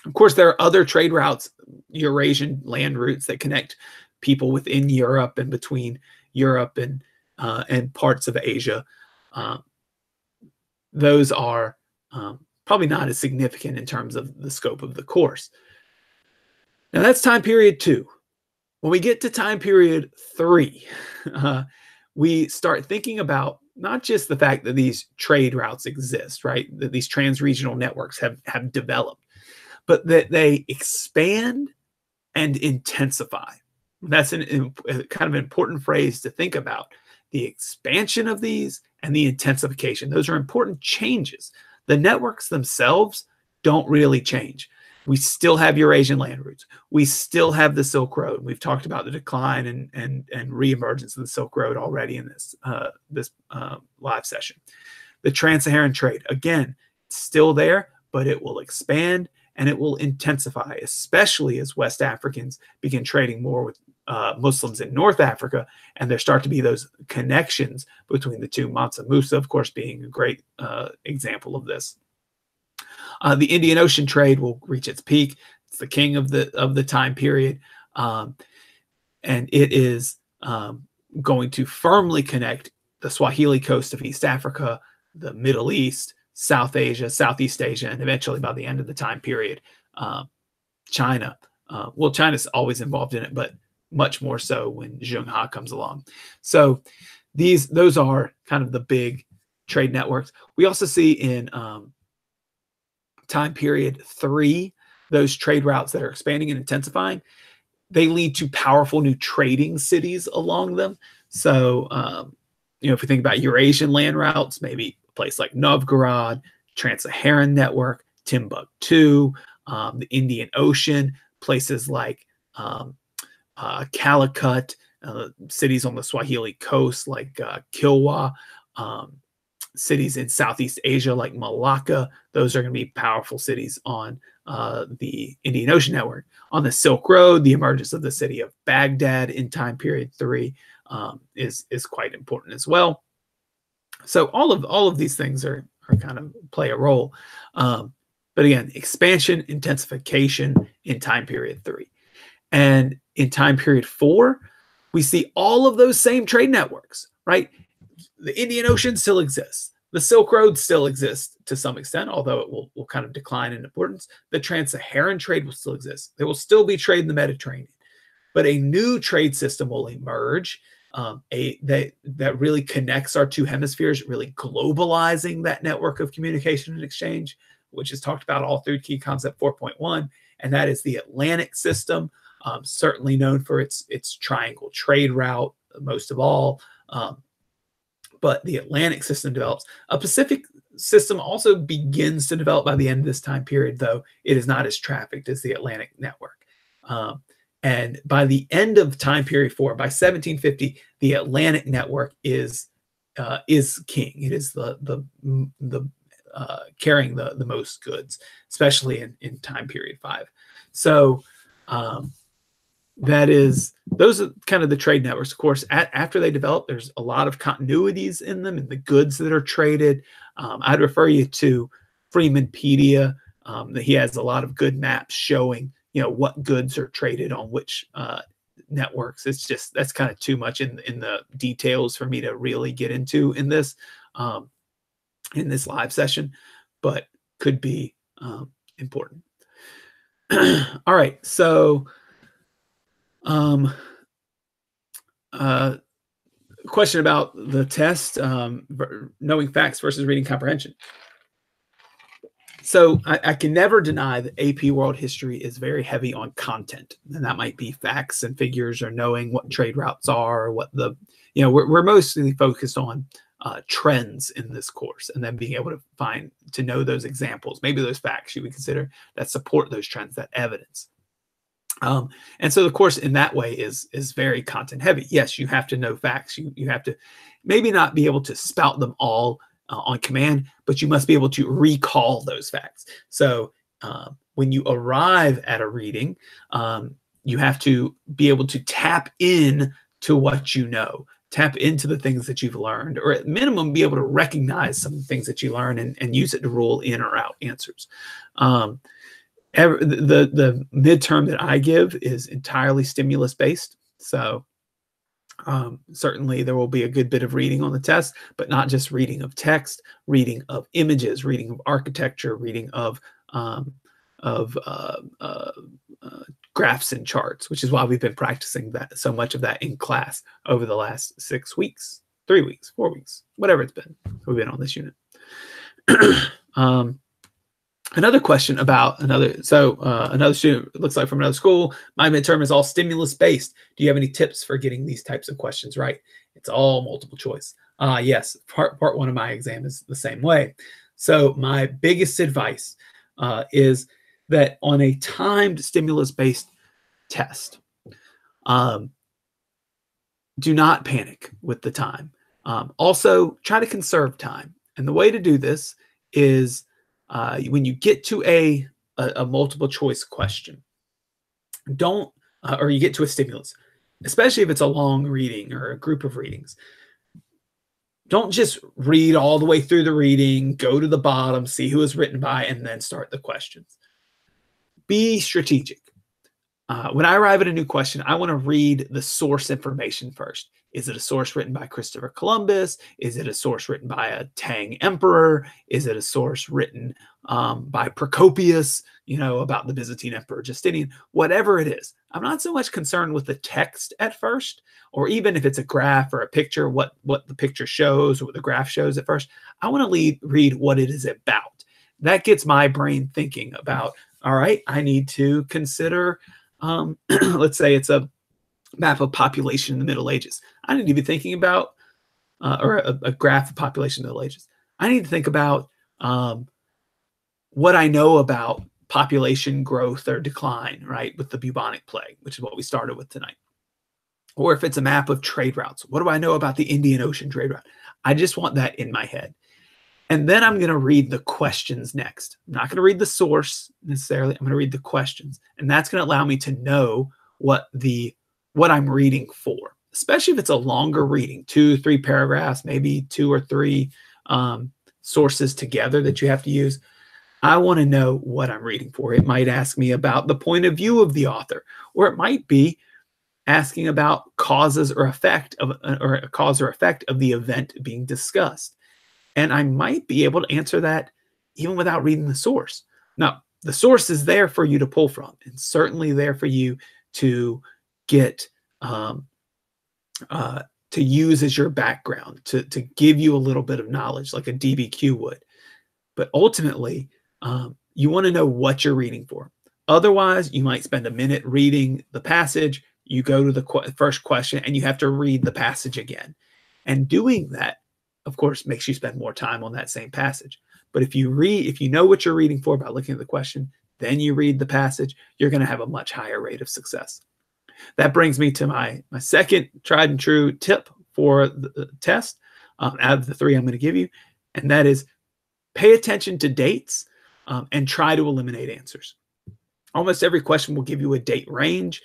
Of course, there are other trade routes, Eurasian land routes that connect people within Europe and between Europe and parts of Asia. Those are probably not as significant in terms of the scope of the course. Now that's time period two. When we get to time period three, we start thinking about not just the fact that these trade routes exist, right? That these trans-regional networks have developed, but that they expand and intensify. That's kind of an important phrase to think about. The expansion of these and the intensification. Those are important changes. The networks themselves don't really change. We still have Eurasian land routes. We still have the Silk Road. We've talked about the decline and reemergence of the Silk Road already in this live session. The Trans-Saharan trade, again, it's still there, but it will expand and it will intensify, especially as West Africans begin trading more with Muslims in North Africa, and there start to be those connections between the two. Mansa Musa, of course, being a great example of this. The Indian Ocean trade will reach its peak. It's the king of the time period, and it is going to firmly connect the Swahili coast of East Africa, the Middle East, South Asia, Southeast Asia, and eventually by the end of the time period, China. Well, China's always involved in it, but much more so when Zheng He comes along. So those are kind of the big trade networks. We also see in time period three, those trade routes that are expanding and intensifying, they lead to powerful new trading cities along them. So, if we think about Eurasian land routes, maybe a place like Novgorod, Trans-Saharan network, Timbuktu, the Indian Ocean, places like Calicut, cities on the Swahili coast like Kilwa, cities in Southeast Asia like Malacca. Those are going to be powerful cities on the Indian Ocean network. On the Silk Road, the emergence of the city of Baghdad in time period three is quite important as well. So all of these things are kind of play a role. But again, expansion, intensification in time period three. And in time period four, we see all of those same trade networks, right? The Indian Ocean still exists. The Silk Road still exists to some extent, although it will kind of decline in importance. The Trans-Saharan trade will still exist. There will still be trade in the Mediterranean, but a new trade system will emerge that really connects our two hemispheres, really globalizing that network of communication and exchange, which is talked about all through Key Concept 4.1, and that is the Atlantic system, certainly known for its triangle trade route most of all. But the Atlantic system develops. A Pacific system also begins to develop by the end of this time period, though it is not as trafficked as the Atlantic network. And by the end of time period 4, by 1750, the Atlantic network is king. It is the carrying the most goods, especially in time period 5. So those are kind of the trade networks. Of course, after they develop, there's a lot of continuities in them and the goods that are traded. I'd refer you to Freemanpedia. That he has a lot of good maps showing, what goods are traded on which networks. It's just, that's kind of too much in the details for me to really get into in this live session, but could be important. All right, so question about the test, knowing facts versus reading comprehension. So I can never deny that AP World History is very heavy on content, and that might be facts and figures or knowing what trade routes are, or what we're mostly focused on trends in this course, and then being able to know those examples, maybe those facts you would consider that support those trends, that evidence. And so the course in that way is very content heavy. Yes, you have to know facts. You have to maybe not be able to spout them all on command, but you must be able to recall those facts. So when you arrive at a reading, you have to be able to tap in to what you know, tap into the things that you've learned, or at minimum be able to recognize some things that you learn and use it to rule in or out answers. The midterm that I give is entirely stimulus based. So certainly there will be a good bit of reading on the test, but not just reading of text, reading of images, reading of architecture, reading of graphs and charts, which is why we've been practicing that, so much of that in class over the last 6 weeks, 3 weeks, 4 weeks, whatever it's been. We've been on this unit. Another question about another student, it looks like from another school, my midterm is all stimulus based. Do you have any tips for getting these types of questions right? It's all multiple choice. Yes, part 1 of my exam is the same way. So my biggest advice is that on a timed stimulus based test, do not panic with the time. Also try to conserve time. And the way to do this is when you get to a multiple choice question, or you get to a stimulus, especially if it's a long reading or a group of readings, don't just read all the way through the reading, go to the bottom, see who it's written by, and then start the questions. Be strategic. When I arrive at a new question, I want to read the source information first. Is it a source written by Christopher Columbus? Is it a source written by a Tang emperor? Is it a source written by Procopius, about the Byzantine Emperor Justinian? Whatever it is, I'm not so much concerned with the text at first, or even if it's a graph or a picture, what the picture shows or what the graph shows at first. I want to read what it is about. That gets my brain thinking about, all right, I need to consider, let's say it's a map of population in the Middle Ages. I need to be thinking about, or a graph of population in the Middle Ages. I need to think about what I know about population growth or decline, right, with the bubonic plague, which is what we started with tonight. Or if it's a map of trade routes, what do I know about the Indian Ocean trade route? I just want that in my head. And then I'm going to read the questions next. I'm not going to read the source necessarily. I'm going to read the questions. And that's going to allow me to know what I'm reading for, especially if it's a longer reading, 2, 3 paragraphs, maybe 2 or 3 sources together that you have to use. I want to know what I'm reading for. It might ask me about the point of view of the author, or it might be asking about causes or effect of, or a cause or effect of the event being discussed. And I might be able to answer that even without reading the source. Now, the source is there for you to pull from, and certainly there for you to get use as your background, to give you a little bit of knowledge like a DBQ would. But ultimately, you want to know what you're reading for. Otherwise, you might spend a minute reading the passage, you go to the first question, and you have to read the passage again. And doing that, of course, makes you spend more time on that same passage. But if you know what you're reading for by looking at the question, then you read the passage, you're going to have a much higher rate of success. That brings me to my second tried and true tip for the test out of the three I'm going to give you, and that is pay attention to dates and try to eliminate answers. Almost every question will give you a date range,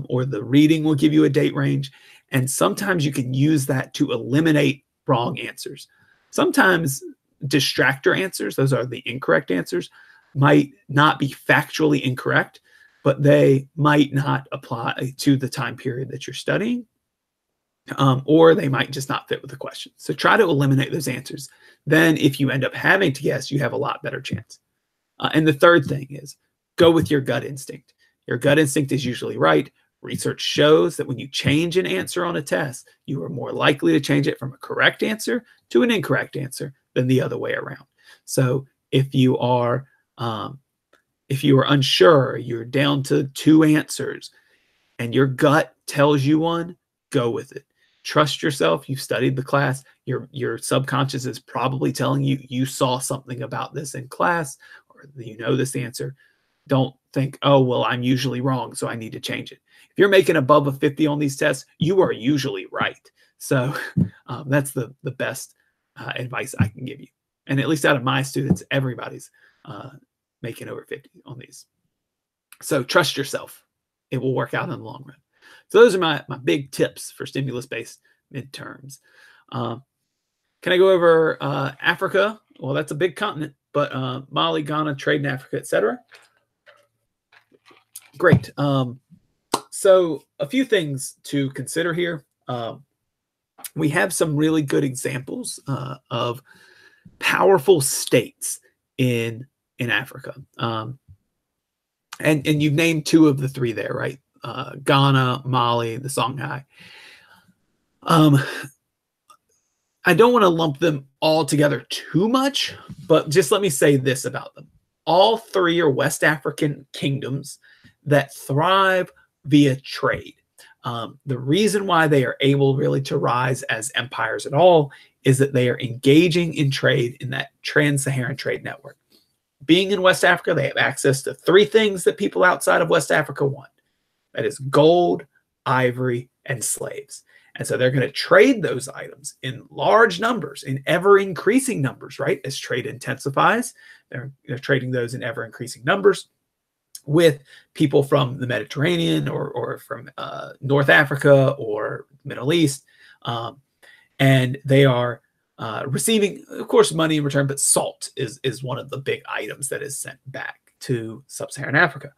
or the reading will give you a date range, and sometimes you can use that to eliminate wrong answers. Sometimes distractor answers, those are the incorrect answers, might not be factually incorrect, but they might not apply to the time period that you're studying, or they might just not fit with the question. So try to eliminate those answers. Then if you end up having to guess, you have a lot better chance. And the third thing is go with your gut instinct. Your gut instinct is usually right. Research shows that when you change an answer on a test, you are more likely to change it from a correct answer to an incorrect answer than the other way around. So if you are unsure, you're down to two answers, and your gut tells you one, go with it. Trust yourself. You've studied the class. Your subconscious is probably telling you you saw something about this in class, or you know this answer. Don't think, oh, well, I'm usually wrong, so I need to change it. If you're making above a 50 on these tests, you are usually right. So that's the best advice I can give you. And at least out of my students, everybody's making over 50 on these. So trust yourself. It will work out in the long run. So those are my big tips for stimulus-based midterms. Can I go over Africa? Well, that's a big continent, but Mali, Ghana, trade in Africa, etc. Great. So a few things to consider here. We have some really good examples of powerful states in Africa. And you've named two of the three there, right? Ghana, Mali, the Songhai. I don't want to lump them all together too much, but just let me say this about them. All three are West African kingdoms that thrive via trade. The reason why they are able really to rise as empires at all is that they are engaging in trade in that trans-Saharan trade network. Being in West Africa, they have access to three things that people outside of West Africa want. That is gold, ivory, and slaves. And so they're going to trade those items in large numbers, in ever-increasing numbers, right? As trade intensifies, they're trading those in ever-increasing numbers with people from the Mediterranean or from North Africa or Middle East. And they are receiving, of course, money in return, but salt is one of the big items that is sent back to sub-Saharan Africa.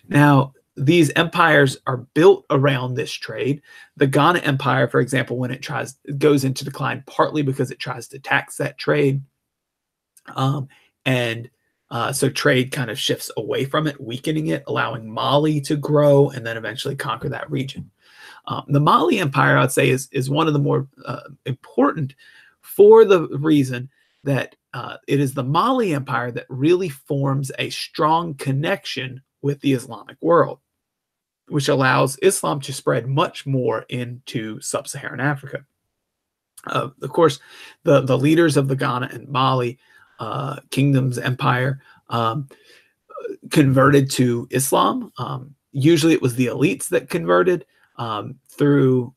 Now, these empires are built around this trade. The Ghana Empire, for example, when it goes into decline, partly because it tries to tax that trade. So trade kind of shifts away from it, weakening it, allowing Mali to grow and then eventually conquer that region. The Mali Empire, I'd say, is one of the more important for the reason that it is the Mali Empire that really forms a strong connection with the Islamic world, which allows Islam to spread much more into sub-Saharan Africa. Of course, the leaders of the Ghana and Mali kingdoms empire converted to Islam. Usually it was the elites that converted through,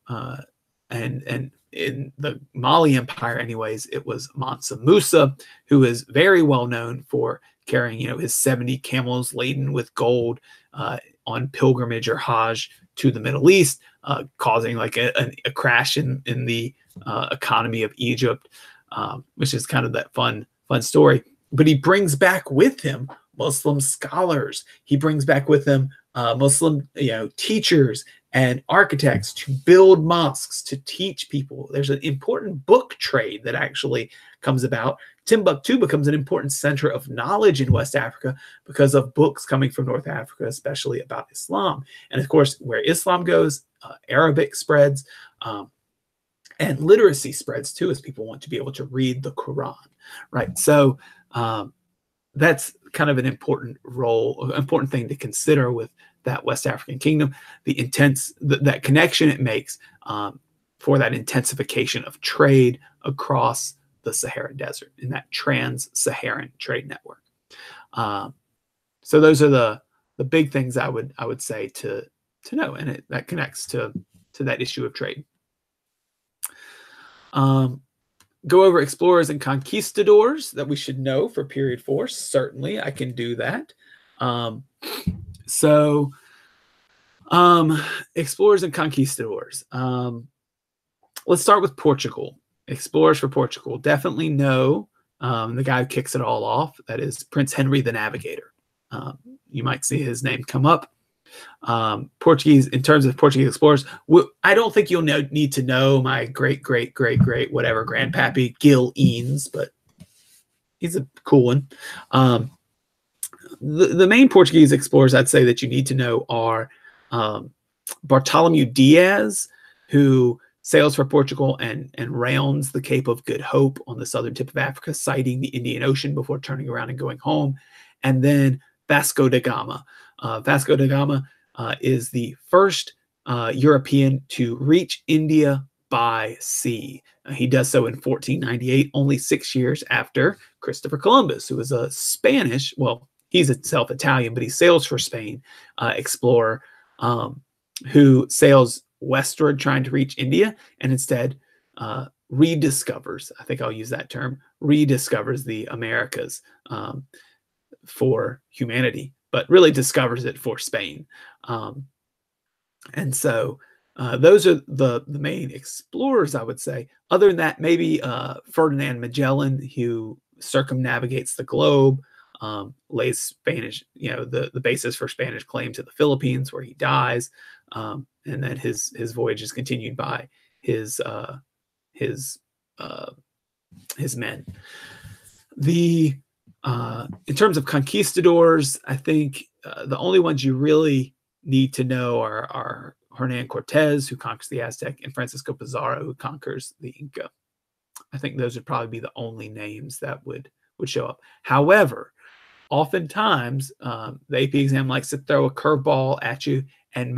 and in the Mali Empire anyways, it was Mansa Musa, who is very well known for carrying, his 70 camels laden with gold on pilgrimage or Hajj to the Middle East, causing like a crash in the economy of Egypt, which is kind of that fun story. But he brings back with him Muslim scholars. He brings back with him Muslim teachers and architects to build mosques, to teach people. There's an important book trade that actually comes about. Timbuktu becomes an important center of knowledge in West Africa because of books coming from North Africa, especially about Islam. And of course, where Islam goes, Arabic spreads, and literacy spreads too, as people want to be able to read the Quran, right? So that's kind of an important thing to consider with that West African kingdom, that connection it makes for that intensification of trade across the Sahara Desert in that trans-Saharan trade network. So those are the big things I would say to know, and that connects to that issue of trade. Go over explorers and conquistadors that we should know for period 4. Certainly, I can do that. Explorers and conquistadors. Let's start with Portugal. Explorers for Portugal. Definitely know the guy who kicks it all off. That is Prince Henry the Navigator. You might see his name come up. Portuguese, in terms of Portuguese explorers, I don't think you'll need to know my great whatever grandpappy Gil Eanes, but he's a cool one. The main Portuguese explorers I'd say that you need to know are Bartholomew Diaz, who sails for Portugal and rounds the Cape of Good Hope on the southern tip of Africa, sighting the Indian Ocean before turning around and going home. And then Vasco da Gama. Vasco da Gama is the first European to reach India by sea. He does so in 1498, only 6 years after Christopher Columbus, who was a Spanish, well, he's itself Italian, but he sails for Spain, explorer, who sails westward trying to reach India and instead rediscovers, I think I'll use that term, rediscovers the Americas for humanity, but really discovers it for Spain. And so those are the main explorers, I would say. Other than that, maybe Ferdinand Magellan, who circumnavigates the globe, lays Spanish, the basis for Spanish claim to the Philippines, where he dies, and then his voyage is continued by his men. In terms of conquistadors, I think the only ones you really need to know are Hernan Cortez, who conquers the Aztec, and Francisco Pizarro, who conquers the Inca. I think those would probably be the only names that would show up. However, oftentimes the AP exam likes to throw a curveball at you and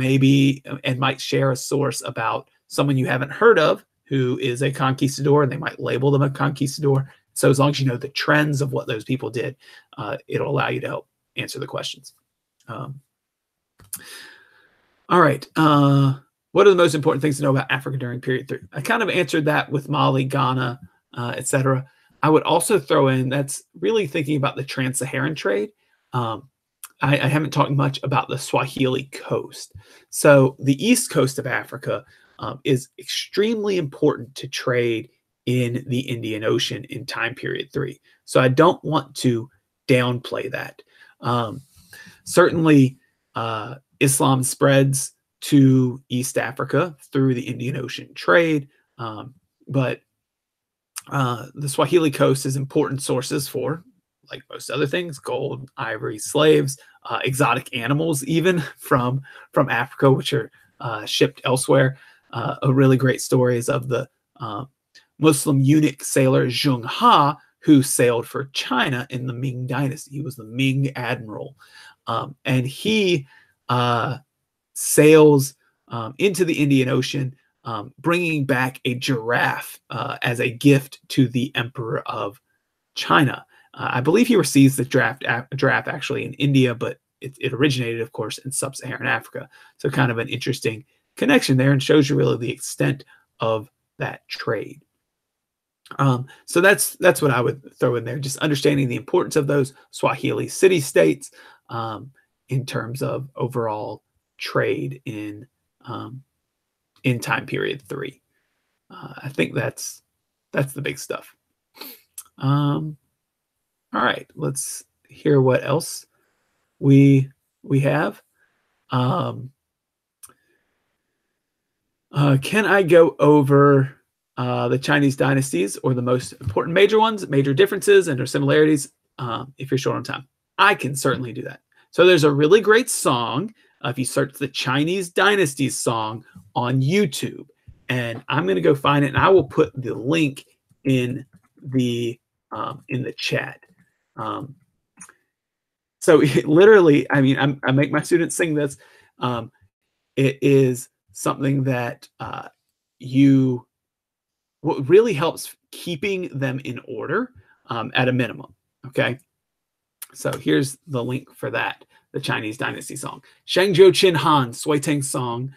might share a source about someone you haven't heard of who is a conquistador, and they might label them a conquistador. So as long as you know the trends of what those people did, it'll allow you to help answer the questions. All right. What are the most important things to know about Africa during period 3? I kind of answered that with Mali, Ghana, etc. I would also throw in, that's really thinking about the trans-Saharan trade. I haven't talked much about the Swahili coast. So the east coast of Africa is extremely important to trade in the Indian Ocean in time period 3. So I don't want to downplay that. Certainly, Islam spreads to East Africa through the Indian Ocean trade, but the Swahili coast is important sources for, like most other things, gold, ivory, slaves, exotic animals, even from Africa, which are shipped elsewhere. A really great story is of the Muslim eunuch sailor Zheng Ha, who sailed for China in the Ming Dynasty. He was the Ming admiral, and he sails into the Indian Ocean, bringing back a giraffe as a gift to the Emperor of China. I believe he receives the giraffe actually in India, but it originated, of course, in sub-Saharan Africa. So kind of an interesting connection there, and shows you really the extent of that trade. So that's what I would throw in there, just understanding the importance of those Swahili city-states in terms of overall trade in time period 3. I think that's the big stuff. All right, let's hear what else we have. Can I go over the Chinese dynasties, or the most important major ones, major differences and their similarities, if you're short on time? I can certainly do that. So there's a really great song. If you search the Chinese dynasties song on YouTube, and I'm going to go find it, and I will put the link in the chat. So literally, I mean, I make my students sing this. It is something that what really helps keeping them in order at a minimum. Okay, so here's the link for that. The Chinese Dynasty song. Shangzhou Qin Han, Sui Tang Song,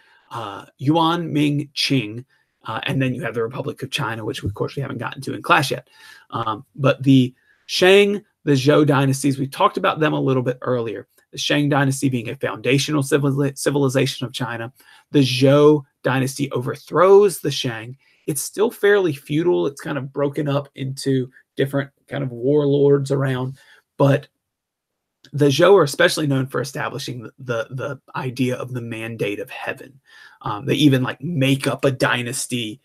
Yuan Ming Qing, and then you have the Republic of China, which of course we haven't gotten to in class yet. But the Shang, the Zhou dynasties, we talked about them a little bit earlier. The Shang dynasty being a foundational civilization of China. The Zhou dynasty overthrows the Shang. It's still fairly feudal. It's kind of broken up into different kind of warlords around, but the Zhou are especially known for establishing the idea of the mandate of heaven. They even like make up a dynasty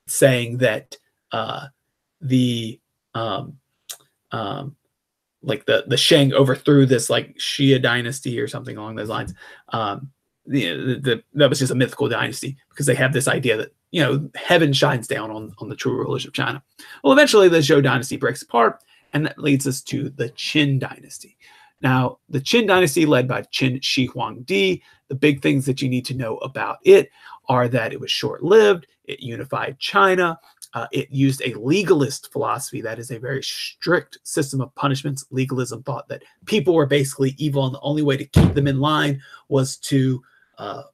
saying that the Shang overthrew this like Xia dynasty or something along those lines. That was just a mythical dynasty because they have this idea that, you know, heaven shines down on the true rulers of China. Well, eventually the Zhou dynasty breaks apart, and that leads us to the Qin dynasty. Now, the Qin dynasty led by Qin Shi Huangdi, the big things that you need to know about it are that it was short-lived, it unified China, it used a legalist philosophy, that is a very strict system of punishments. Legalism thought that people were basically evil, and the only way to keep them in line was to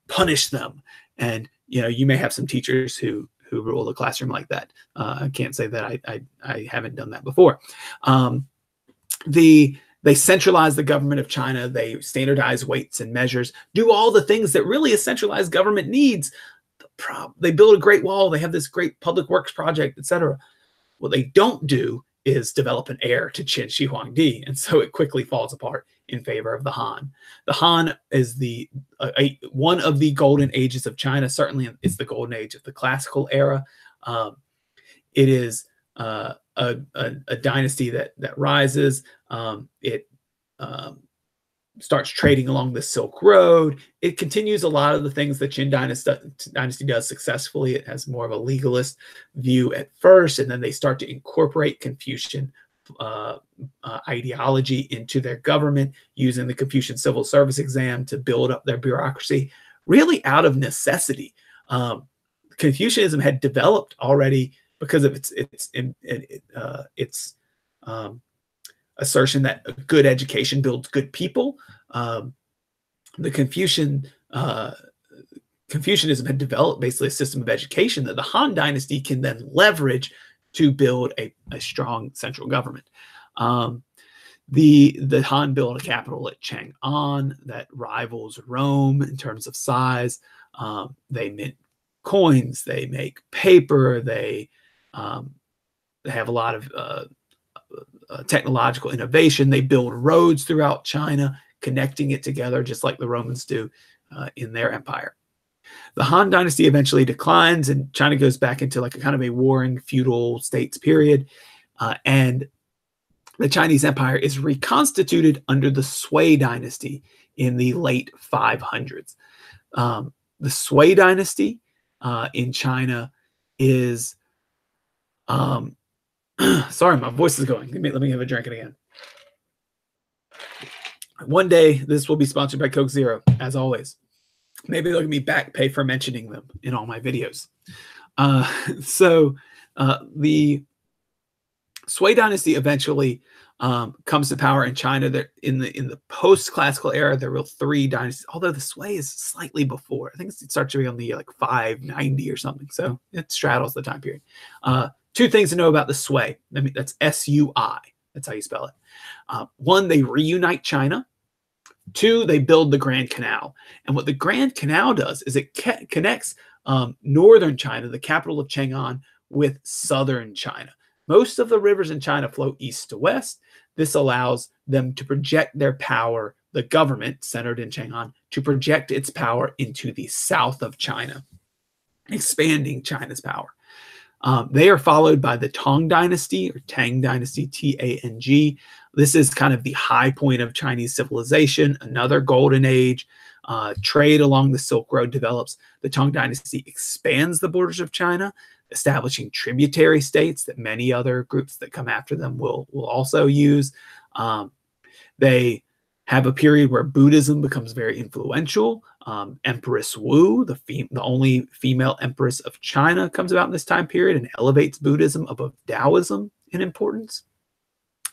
punish them. And you know, you may have some teachers who rule the classroom like that. I can't say that I haven't done that before. They centralize the government of China. They standardize weights and measures, do all the things that really a centralized government needs. They build a great wall. They have this great public works project, etc. What they don't do is develop an heir to Qin Shi Huangdi, and so it quickly falls apart in favor of the Han. The Han is one of the golden ages of China. Certainly, it's the golden age of the classical era. It is a dynasty that rises. It starts trading along the Silk Road. It continues a lot of the things the Qin dynasty does successfully. It has more of a legalist view at first, and then they start to incorporate Confucian ideology into their government, using the Confucian civil service exam to build up their bureaucracy, really out of necessity. Confucianism had developed already because of its assertion that a good education builds good people. The Confucianism had developed basically a system of education that the Han dynasty can then leverage to build a strong central government. The Han built a capital at Chang'an that rivals Rome in terms of size. They mint coins, they make paper, they have a lot of technological innovation. They build roads throughout China, connecting it together just like the Romans do in their empire. The Han dynasty eventually declines, and China goes back into like a kind of a warring feudal states period. And the Chinese empire is reconstituted under the Sui dynasty in the late 500s. The Sui dynasty in China is sorry, my voice is going. Let me have a drink again. One day, this will be sponsored by Coke Zero, as always. Maybe they'll give me back pay for mentioning them in all my videos. The Sui dynasty eventually comes to power in China. In the post-classical era, there were three dynasties, although the Sui is slightly before. I think it starts to be on the like 590 or something, so it straddles the time period. Two things to know about the Sui. I mean, that's S-U-I. That's how you spell it. One, they reunite China. Two, they build the Grand Canal. And what the Grand Canal does is it connects northern China, the capital of Chang'an, with southern China. Most of the rivers in China flow east to west. This allows them to project their power, the government centered in Chang'an, to project its power into the south of China, expanding China's power. They are followed by the Tang dynasty, or Tang dynasty, T-A-N-G. This is kind of the high point of Chinese civilization, another golden age. Trade along the Silk Road develops. The Tang Dynasty expands the borders of China, establishing tributary states that many other groups that come after them will also use. They have a period where Buddhism becomes very influential. Empress Wu, the only female empress of China, comes about in this time period and elevates Buddhism above Taoism in importance.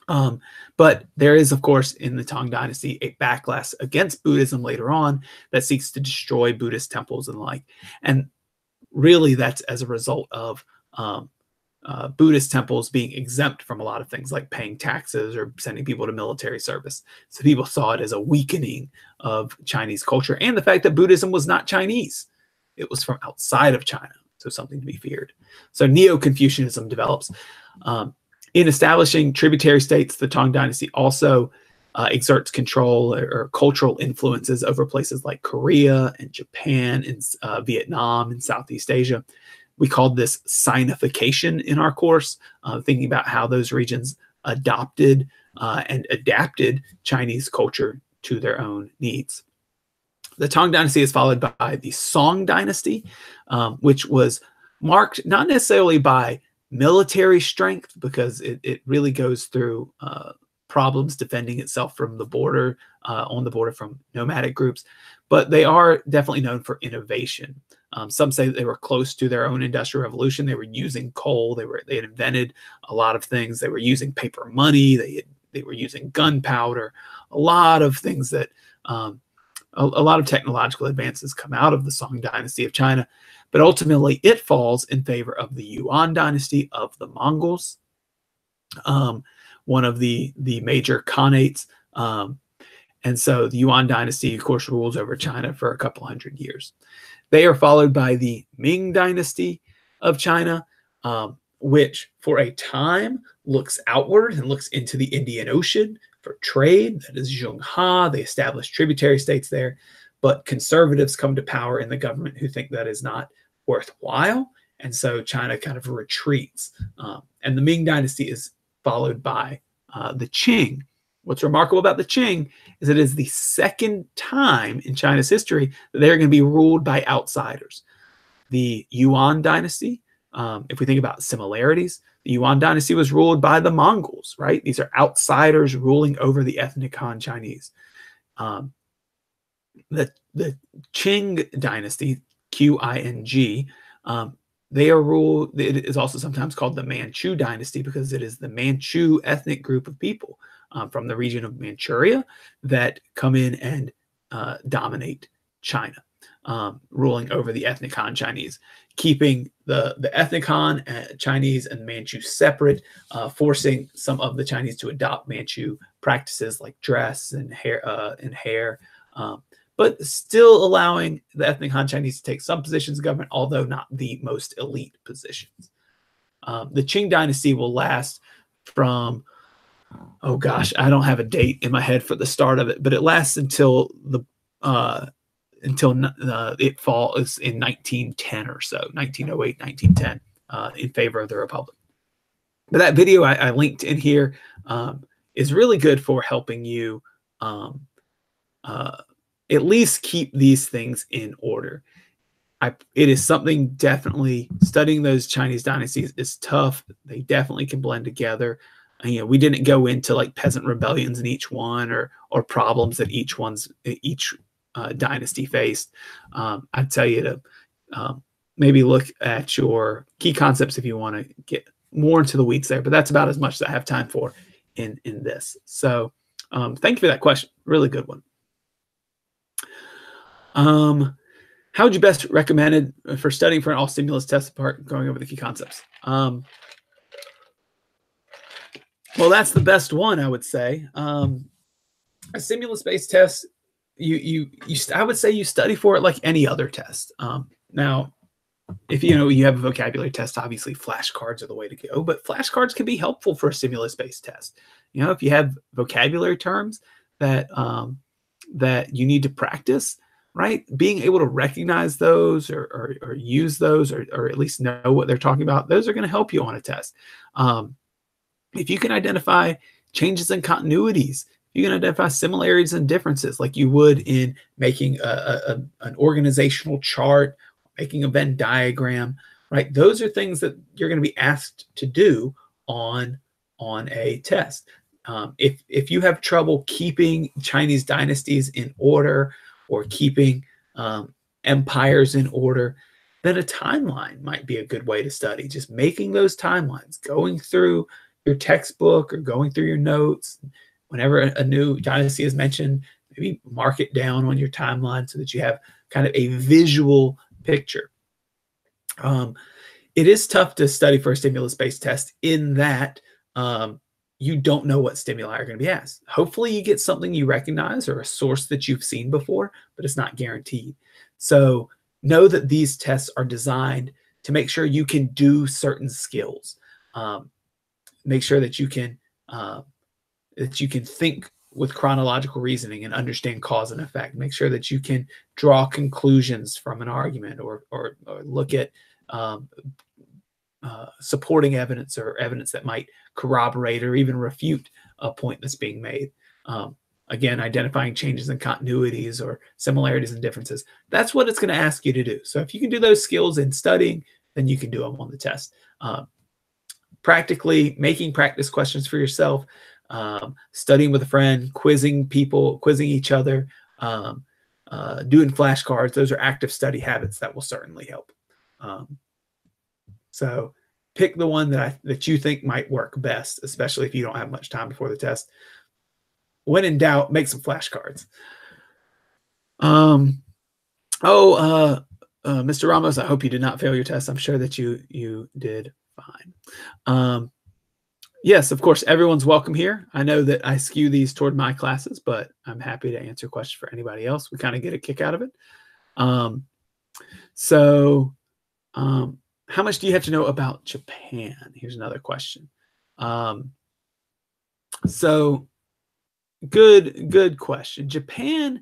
But there is, of course, in the Tang Dynasty, a backlash against Buddhism later on that seeks to destroy Buddhist temples and the like. And really, that's as a result of Buddhist temples being exempt from a lot of things like paying taxes or sending people to military service. So people saw it as a weakening of Chinese culture and the fact that Buddhism was not Chinese. It was from outside of China, so something to be feared. So NeoConfucianism develops. In establishing tributary states, the Tang Dynasty also exerts control or cultural influences over places like Korea and Japan and Vietnam and Southeast Asia. We called this Sinification in our course, thinking about how those regions adopted and adapted Chinese culture to their own needs. The Tang Dynasty is followed by the Song Dynasty, which was marked not necessarily by military strength, because it really goes through problems defending itself from the border, on the border from nomadic groups, but they are definitely known for innovation. Some say that they were close to their own industrial revolution. They were using coal. They had invented a lot of things. They were using paper money. They were using gunpowder. A lot of things that a lot of technological advances come out of the Song Dynasty of China, but ultimately it falls in favor of the Yuan Dynasty of the Mongols, one of the major khanates. And so the Yuan Dynasty, of course, rules over China for a couple hundred years. They are followed by the Ming Dynasty of China, which for a time looks outward and looks into the Indian Ocean for trade. That is Zhonghua. They establish tributary states there. But conservatives come to power in the government who think that is not worthwhile. And so China kind of retreats. And the Ming Dynasty is followed by the Qing. What's remarkable about the Qing is it is the second time in China's history that they're going to be ruled by outsiders. The Yuan Dynasty, if we think about similarities, the Yuan Dynasty was ruled by the Mongols, right? These are outsiders ruling over the ethnic Han Chinese. The Qing Dynasty, Qing, they are ruled, it is also sometimes called the Manchu Dynasty because it is the Manchu ethnic group of people from the region of Manchuria that come in and dominate China, ruling over the ethnic Han Chinese, keeping the ethnic Han Chinese and Manchu separate, forcing some of the Chinese to adopt Manchu practices like dress and hair, but still allowing the ethnic Han Chinese to take some positions of government, although not the most elite positions. The Qing Dynasty will last from, oh gosh, I don't have a date in my head for the start of it, but it lasts until it falls in 1910 or so, 1908, 1910, in favor of the Republic. But that video I linked in here is really good for helping you at least keep these things in order. It is something, definitely studying those Chinese dynasties is tough. They definitely can blend together. You know, we didn't go into like peasant rebellions in each one or problems that each dynasty faced. I'd tell you to maybe look at your key concepts if you want to get more into the weeds there, but that's about as much as I have time for in this. So thank you for that question. Really good one. How would you best recommend it for studying for an all stimulus test apart going over the key concepts? Well, that's the best one, I would say. A stimulus-based test, I would say you study for it like any other test. Now, if you have a vocabulary test, obviously flashcards are the way to go, but flashcards can be helpful for a stimulus-based test. If you have vocabulary terms that you need to practice, right? Being able to recognize those or use those or at least know what they're talking about, those are going to help you on a test. If you can identify changes in continuities You can identify similarities and differences like you would in making an organizational chart, making a Venn diagram, right? Those are things that you're going to be asked to do on a test. If you have trouble keeping Chinese dynasties in order or keeping empires in order, then a timeline might be a good way to study. Just making those timelines, going through your textbook or going through your notes. Whenever a new dynasty is mentioned, maybe mark it down on your timeline so that you have kind of a visual picture. It is tough to study for a stimulus-based test in that you don't know what stimuli are going to be asked. Hopefully you get something you recognize or a source that you've seen before, but it's not guaranteed. So know that these tests are designed to make sure you can do certain skills. Make sure that you can think with chronological reasoning and understand cause and effect. Make sure that you can draw conclusions from an argument or look at supporting evidence or evidence that might corroborate or even refute a point that's being made. Again, identifying changes in continuities or similarities and differences. That's what it's going to ask you to do. So if you can do those skills in studying, then you can do them on the test. Practically making practice questions for yourself, studying with a friend, quizzing people, quizzing each other, doing flashcards. Those are active study habits that will certainly help. So pick the one that you think might work best, especially if you don't have much time before the test. When in doubt, make some flashcards. Mr. Ramos, I hope you did not fail your test. I'm sure that you did fine. Yes, of course, everyone's welcome here. I know that I skew these toward my classes, but I'm happy to answer questions for anybody else. We kind of get a kick out of it. How much do you have to know about Japan? Here's another question. Good question. Japan,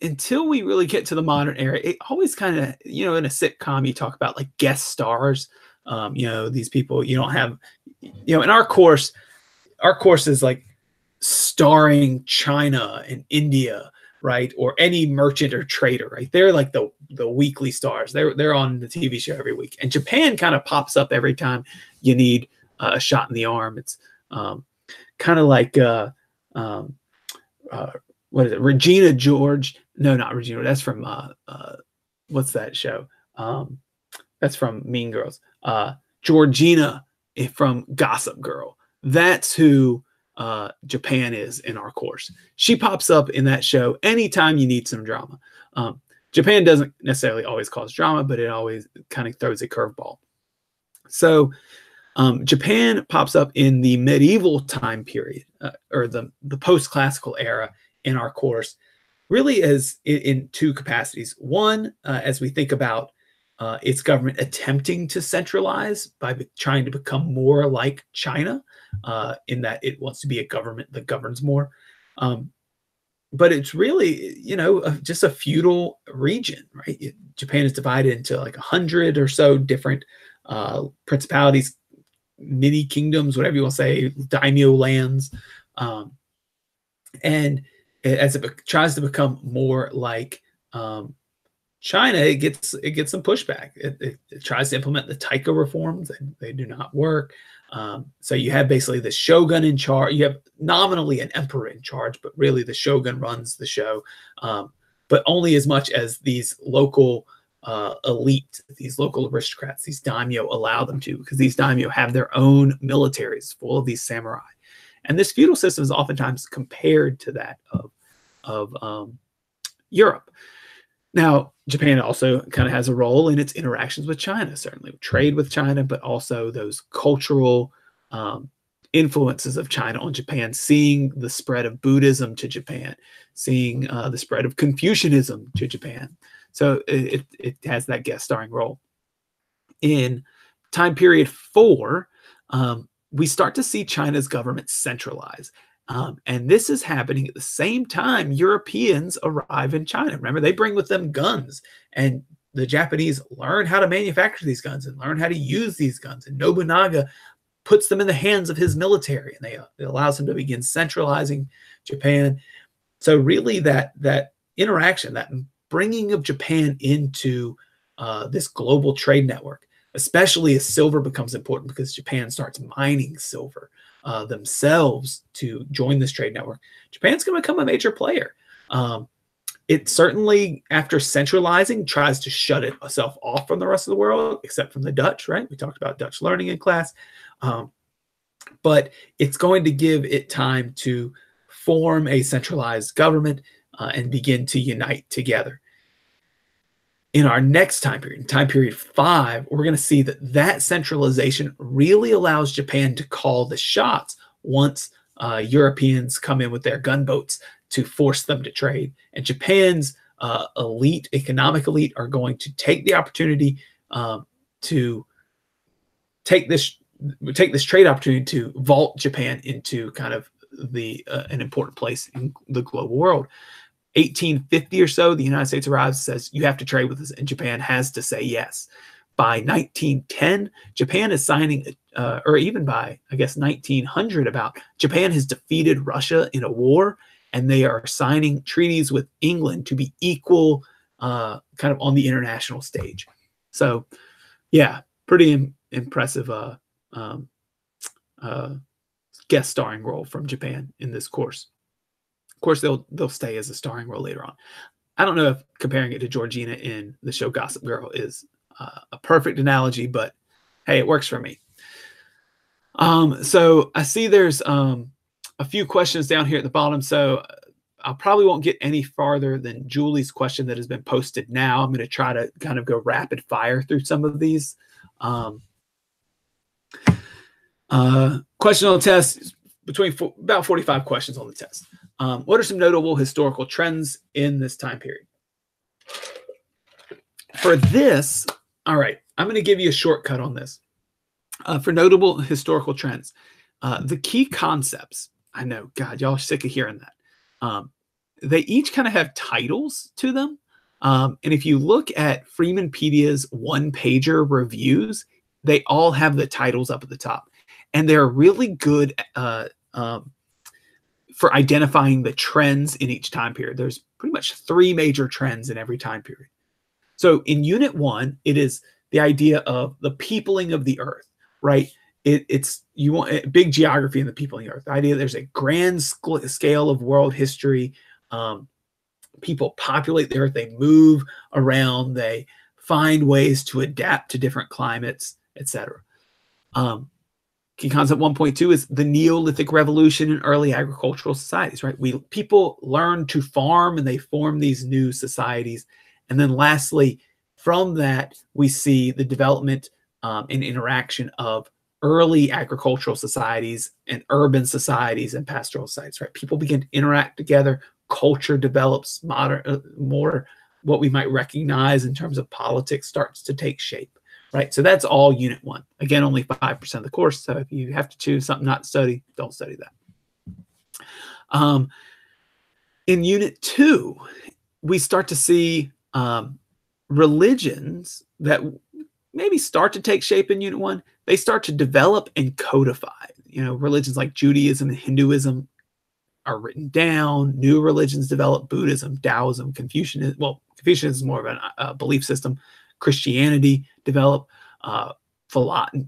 until we really get to the modern era, it always kind of, in a sitcom, you talk about like guest stars. These people, you don't have, in our course is like starring China and India, right? Or any merchant or trader, right? They're like the weekly stars. They're on the TV show every week. And Japan kind of pops up every time you need a shot in the arm. It's kind of like, what is it? Regina George. No, not Regina. That's from, what's that show? That's from Mean Girls. Georgina from Gossip Girl. That's who Japan is in our course. She pops up in that show anytime you need some drama. Japan doesn't necessarily always cause drama, but it always kind of throws a curveball. So Japan pops up in the medieval time period, or the post-classical era in our course, really as in two capacities. One, as we think about its government attempting to centralize by trying to become more like China, in that it wants to be a government that governs more. But it's really, just a feudal region, right? Japan is divided into like 100 or so different principalities, mini kingdoms, whatever you want to say, daimyo lands. And as it tries to become more like China, it gets some pushback. It tries to implement the Taika reforms, and they do not work. So you have basically the shogun in charge. You have nominally an emperor in charge, but really the shogun runs the show. But only as much as these local elite, these local aristocrats, these daimyo allow them to, because these daimyo have their own militaries full of these samurai. And this feudal system is oftentimes compared to that of Europe. Now, Japan also kind of has a role in its interactions with China, certainly trade with China, but also those cultural influences of China on Japan, seeing the spread of Buddhism to Japan, seeing the spread of Confucianism to Japan. So it has that guest starring role. In time period 4, we start to see China's government centralize. And this is happening at the same time Europeans arrive in China. Remember, they bring with them guns, and the Japanese learn how to manufacture these guns and learn how to use these guns. And Nobunaga puts them in the hands of his military, and it allows him to begin centralizing Japan. So really that interaction, that bringing of Japan into this global trade network, especially as silver becomes important because Japan starts mining silver themselves to join this trade network, Japan's going to become a major player. It certainly, after centralizing, tries to shut itself off from the rest of the world, except from the Dutch, right? We talked about Dutch learning in class. But it's going to give it time to form a centralized government and begin to unite together. In our next time period 5, we're going to see that centralization really allows Japan to call the shots once Europeans come in with their gunboats to force them to trade. And Japan's economic elite, are going to take the opportunity to take this trade opportunity to vault Japan into kind of an important place in the global world. 1850 or so, the United States arrives, says you have to trade with us, and Japan has to say yes. By 1910, Japan is signing, or even by, I guess, 1900, Japan has defeated Russia in a war, and they are signing treaties with England to be equal kind of on the international stage. So, yeah, pretty impressive guest starring role from Japan in this course. Of course, they'll stay as a starring role later on. I don't know if comparing it to Georgina in the show Gossip Girl is a perfect analogy, but hey, it works for me. So I see there's a few questions down here at the bottom, so I probably won't get any farther than Julie's question that has been posted now. I'm going to try to kind of go rapid fire through some of these. Question on the test, about 45 questions on the test. What are some notable historical trends in this time period? For this, all right, I'm going to give you a shortcut on this. For notable historical trends, the key concepts, I know, God, y'all are sick of hearing that. They each kind of have titles to them. And if you look at Freemanpedia's one-pager reviews, they all have the titles up at the top. And they're really good for identifying the trends in each time period. There's pretty much 3 major trends in every time period. So in Unit 1, it is the idea of the peopling of the earth, right? You want a big geography in the peopling of the earth. The idea there's a grand scale of world history. People populate the earth, they move around, they find ways to adapt to different climates, etc. Key concept 1.2 is the Neolithic revolution in early agricultural societies, right? People learn to farm and they form these new societies. And then lastly, from that, we see the development and interaction of early agricultural societies and urban societies and pastoral societies, right? People begin to interact together. Culture develops, more what we might recognize in terms of politics starts to take shape, right? So that's all Unit 1. Again, only 5% of the course. So if you have to choose something not to study, don't study that. In Unit 2, we start to see religions that maybe start to take shape in Unit 1. They start to develop and codify. Religions like Judaism and Hinduism are written down. New religions develop: Buddhism, Taoism, Confucianism. Well, Confucianism is more of a belief system. Christianity develop.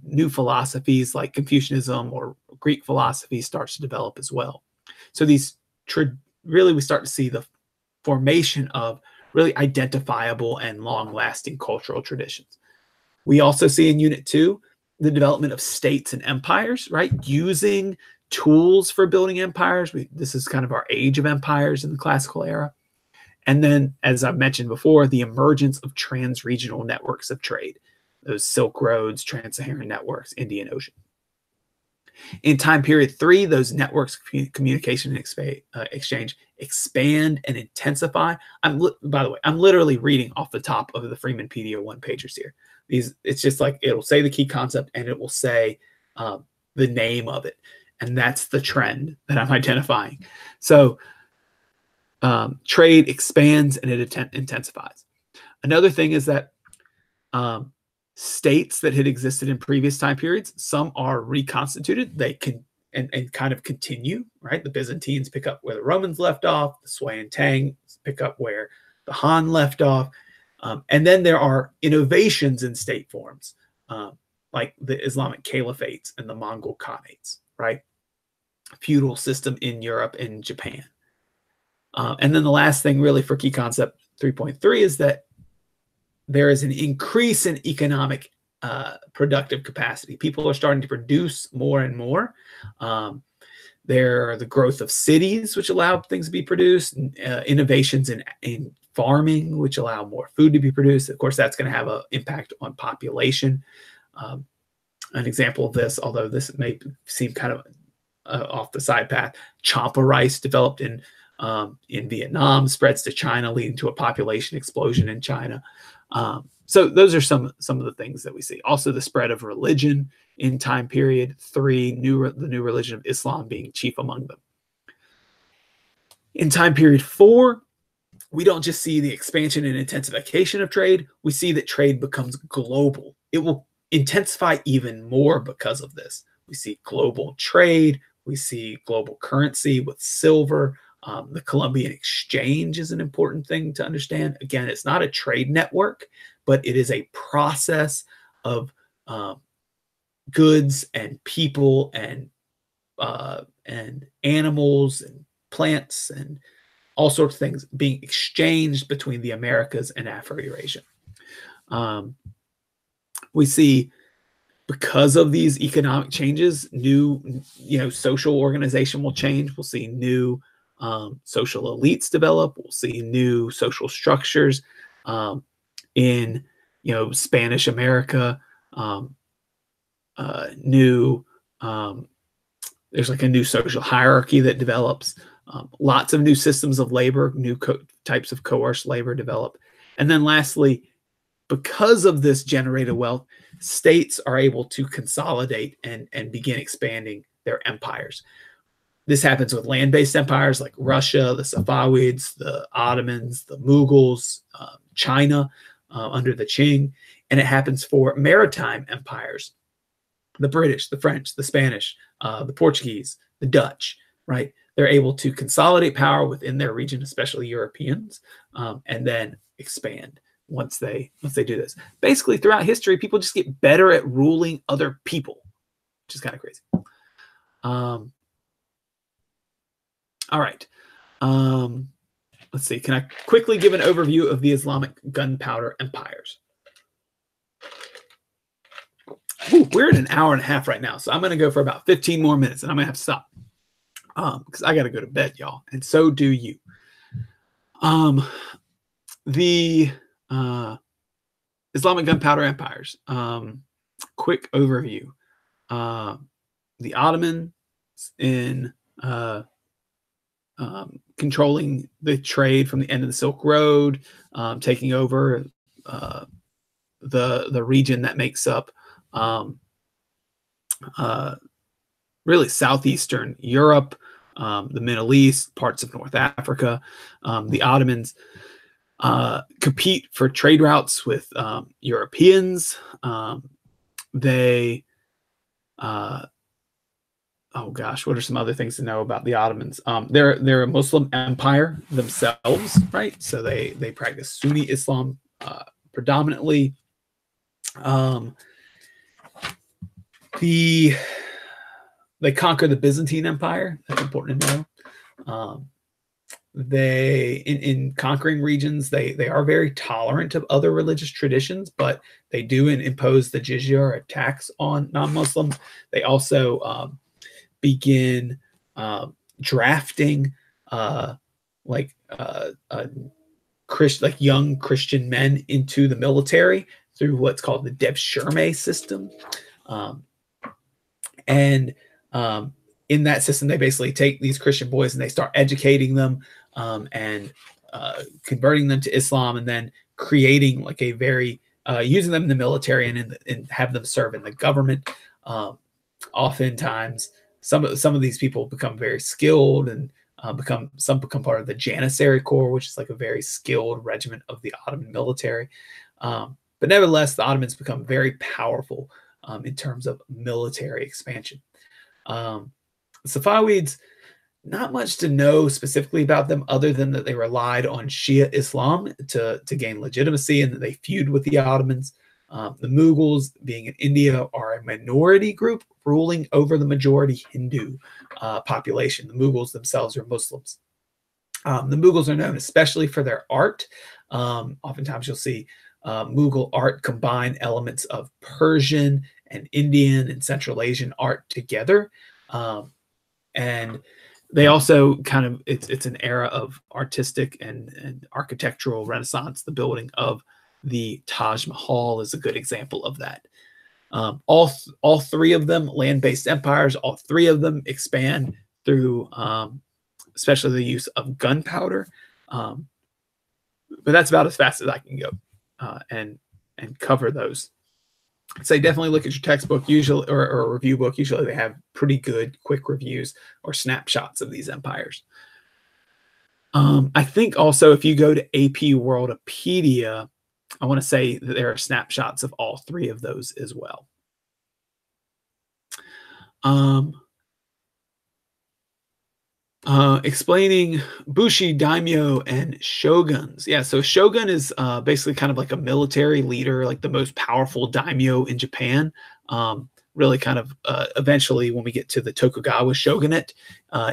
New philosophies like Confucianism or Greek philosophy starts to develop as well. So really we start to see the formation of really identifiable and long-lasting cultural traditions. We also see in Unit 2 the development of states and empires, right? Using tools for building empires. This is kind of our age of empires in the classical era. And then, as I've mentioned before, the emergence of trans-regional networks of trade, those Silk Roads, Trans-Saharan networks, Indian Ocean. In time period 3, those networks of communication and exchange expand and intensify. By the way, I'm literally reading off the top of the Freemanpedia one-pagers here. It's just like it'll say the key concept and it will say the name of it. And that's the trend that I'm identifying. So trade expands and it intensifies. Another thing is that states that had existed in previous time periods. Some are reconstituted. They can and kind of continue, right? The Byzantines pick up where the Romans left off. The Sui and Tang pick up where the Han left off. And then there are innovations in state forms, like the Islamic caliphates and the Mongol khanates, right? Feudal system in Europe and Japan. And then the last thing really for key concept 3.3 is that there is an increase in economic productive capacity. People are starting to produce more and more. There are the growth of cities, which allow things to be produced, innovations in farming, which allow more food to be produced. Of course, that's going to have an impact on population. An example of this, although this may seem kind of off the side path, champa rice developed in Vietnam, spreads to China, leading to a population explosion in China. So those are some of the things that we see. Also, the spread of religion in time period 3, the new religion of Islam being chief among them. In time period 4, we don't just see the expansion and intensification of trade. We see that trade becomes global. It will intensify even more because of this. We see global trade. We see global currency with silver. The Columbian Exchange is an important thing to understand. Again, it's not a trade network, but it is a process of goods and people and animals and plants and all sorts of things being exchanged between the Americas and Afro-Eurasia. We see, because of these economic changes, new social organization will change. We'll see new social elites develop. We'll see new social structures in Spanish America. There's like a new social hierarchy that develops. Lots of new systems of labor, new types of coerced labor develop. And then lastly, because of this generated wealth, states are able to consolidate and begin expanding their empires. This happens with land-based empires like Russia, the Safavids, the Ottomans, the Mughals, China under the Qing. And it happens for maritime empires, the British, the French, the Spanish, the Portuguese, the Dutch, right? They're able to consolidate power within their region, especially Europeans, and then expand once they do this. Basically, throughout history, people just get better at ruling other people, which is kind of crazy. All right. Let's see. Can I quickly give an overview of the Islamic gunpowder empires? Ooh, we're at an hour and a half right now, so I'm going to go for about 15 more minutes, and I'm going to have to stop because I got to go to bed, y'all, and so do you. The Islamic gunpowder empires. Quick overview. The Ottomans in controlling the trade from the end of the Silk Road, taking over the region that makes up really southeastern Europe, the Middle East, parts of North Africa. The Ottomans compete for trade routes with Europeans. Oh gosh, what are some other things to know about the Ottomans? They're a Muslim empire themselves, right? So they practice Sunni Islam predominantly. They conquer the Byzantine Empire. That's important to know. In conquering regions, they are very tolerant of other religious traditions, but they do impose the jizya or a tax on non-Muslims. They also begin drafting young Christian men into the military through what's called the Devshirme system. In that system, they basically take these Christian boys and they start educating them and converting them to Islam, and then creating like a very using them in the military and have them serve in the government. Oftentimes, some of these people become very skilled and become part of the Janissary Corps, which is like a very skilled regiment of the Ottoman military. But nevertheless, the Ottomans become very powerful in terms of military expansion. The Safavids, not much to know specifically about them other than that they relied on Shia Islam to gain legitimacy and that they feud with the Ottomans. The Mughals, being in India, are a minority group ruling over the majority Hindu population. The Mughals themselves are Muslims. The Mughals are known especially for their art. Oftentimes you'll see Mughal art combine elements of Persian and Indian and Central Asian art together. And they also kind of, it's an era of artistic and architectural renaissance. The building of the Taj Mahal is a good example of that. All three of them land-based empires. All three of them expand through especially the use of gunpowder. But that's about as fast as I can go and cover those. Say definitely look at your textbook, usually, or a review book. Usually they have pretty good quick reviews or snapshots of these empires. I think also if you go to AP Worldopedia, I want to say that there are snapshots of all three of those as well. Explaining Bushi, Daimyo, and shoguns. Yeah, so shogun is basically kind of like a military leader, like the most powerful daimyo in Japan. Really kind of eventually when we get to the Tokugawa shogunate,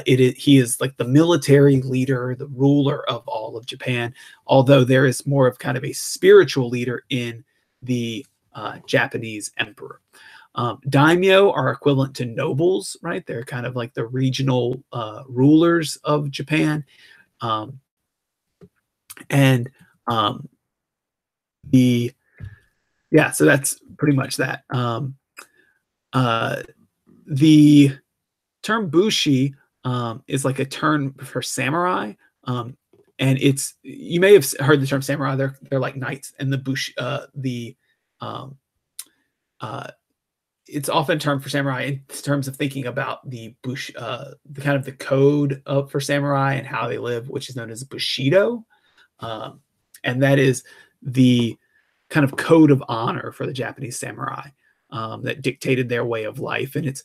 he is like the military leader, the ruler of all of Japan, although there is more of kind of a spiritual leader in the Japanese emperor. Daimyo are equivalent to nobles, right? They're kind of like the regional rulers of Japan. So that's pretty much that. The term bushi is like a term for samurai. And you may have heard the term samurai. They're like knights, and the bushi, it's often a term for samurai in terms of thinking about the bush, the kind of the code for samurai and how they live, which is known as bushido. And that is the kind of code of honor for the Japanese samurai that dictated their way of life. And it's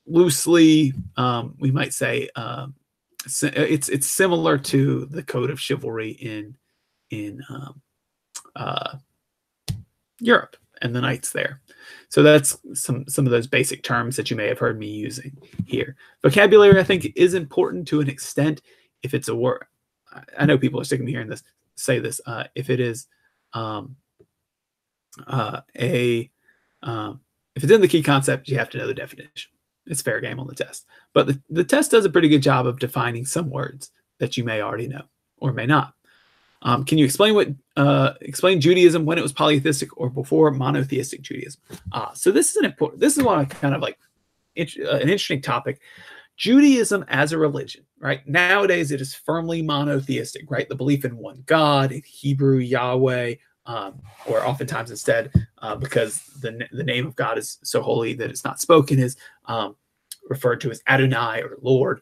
loosely, we might say, it's similar to the code of chivalry in Europe and the knights there. So that's some of those basic terms that you may have heard me using here. Vocabulary, I think, is important to an extent. If it's a word, I know people are sick of me hearing this, say this. If it is if it's in the key concept, you have to know the definition. It's fair game on the test. But the test does a pretty good job of defining some words that you may already know or may not. Can you explain Judaism when it was polytheistic or before monotheistic Judaism? So this is one of kind of like an interesting topic. Judaism as a religion, right? Nowadays it is firmly monotheistic, right? The belief in one God, in Hebrew Yahweh, or oftentimes instead, because the name of God is so holy that it's not spoken, is referred to as Adonai or Lord.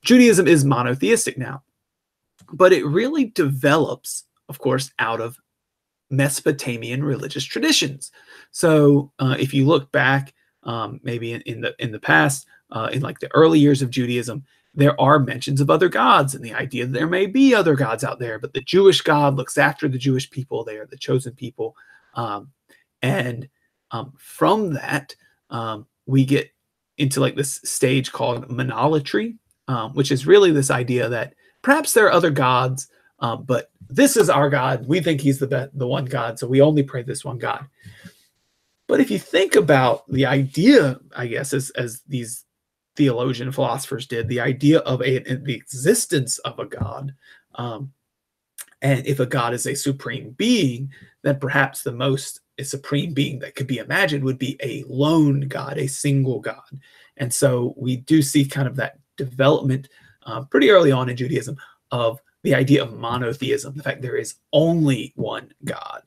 Judaism is monotheistic now. But it really develops, of course, out of Mesopotamian religious traditions. So if you look back, maybe in the past, in like the early years of Judaism, there are mentions of other gods and the idea that there may be other gods out there, but the Jewish God looks after the Jewish people. They are the chosen people. And from that, we get into like this stage called monolatry, which is really this idea that perhaps there are other gods, but this is our God. We think he's the one God, so we only pray this one God. But if you think about the idea, I guess, as these theologian philosophers did, the idea of the existence of a God, and if a God is a supreme being, then perhaps the most supreme being that could be imagined would be a lone God, a single God. And so we do see kind of that development pretty early on in Judaism of the idea of monotheism, the fact there is only one God.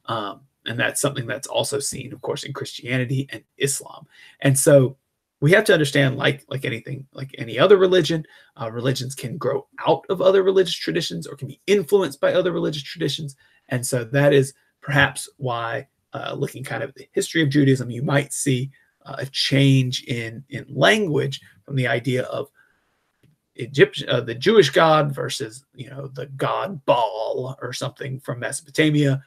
And that's something that's also seen, of course, in Christianity and Islam. And so we have to understand, like anything, like any other religion, religions can grow out of other religious traditions or can be influenced by other religious traditions. And so that is perhaps why, looking kind of at the history of Judaism, you might see a change in language from the idea of the Jewish God versus, the god Baal or something from Mesopotamia,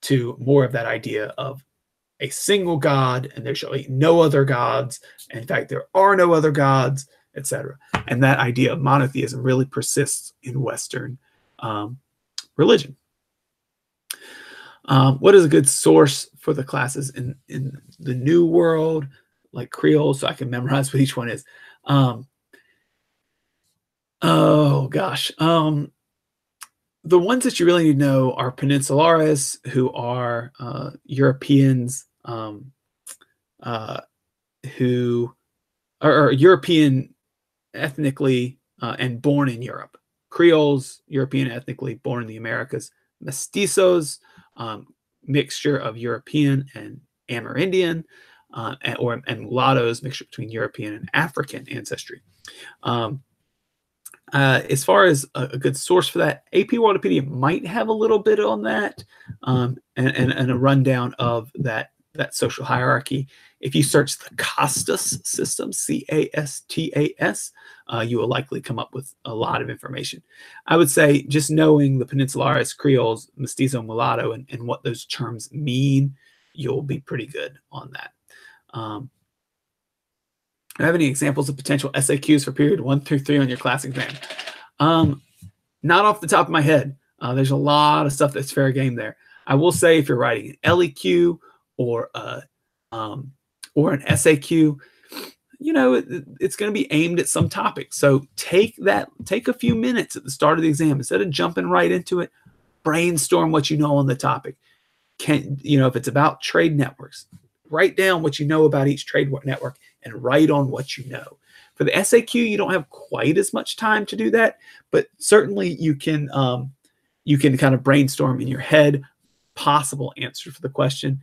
to more of that idea of a single God, and there shall be no other gods. In fact, there are no other gods, etc. And that idea of monotheism really persists in Western religion. What is a good source for the classes in the New World, like Creole, so I can memorize what each one is? Oh gosh. The ones that you really need to know are Peninsulares, who are Europeans who are European ethnically and born in Europe. Creoles, European ethnically, born in the Americas. Mestizos, mixture of European and Amerindian, and mulattoes, mixture between European and African ancestry. As far as a good source for that, AP Worldopedia might have a little bit on that, and a rundown of that social hierarchy. If you search the Castas system, Castas, you will likely come up with a lot of information. I would say just knowing the Peninsulares, Creoles, Mestizo, Mulatto, and what those terms mean, you'll be pretty good on that. Do you have any examples of potential SAQs for period 1 through 3 on your class exam? Not off the top of my head. There's a lot of stuff that's fair game there. I will say if you're writing an LEQ or an SAQ, it's going to be aimed at some topic. So take a few minutes at the start of the exam instead of jumping right into it. Brainstorm what you know on the topic. If it's about trade networks, write down what you know about each trade network and write on what you know. For the SAQ, you don't have quite as much time to do that, but certainly you can kind of brainstorm in your head possible answer for the question.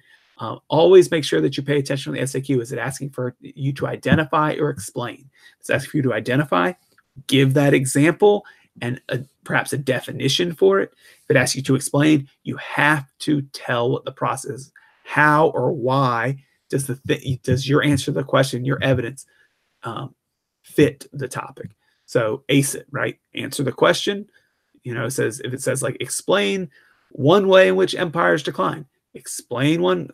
Always make sure that you pay attention to the SAQ. Is it asking for you to identify or explain? It's asking for you to identify, give that example and perhaps a definition for it. If it asks you to explain, you have to tell what the process is. How or why does your answer to the question, your evidence, fit the topic? So ACE it, right? Answer the question. It says, if it says like explain one way in which empires decline, explain one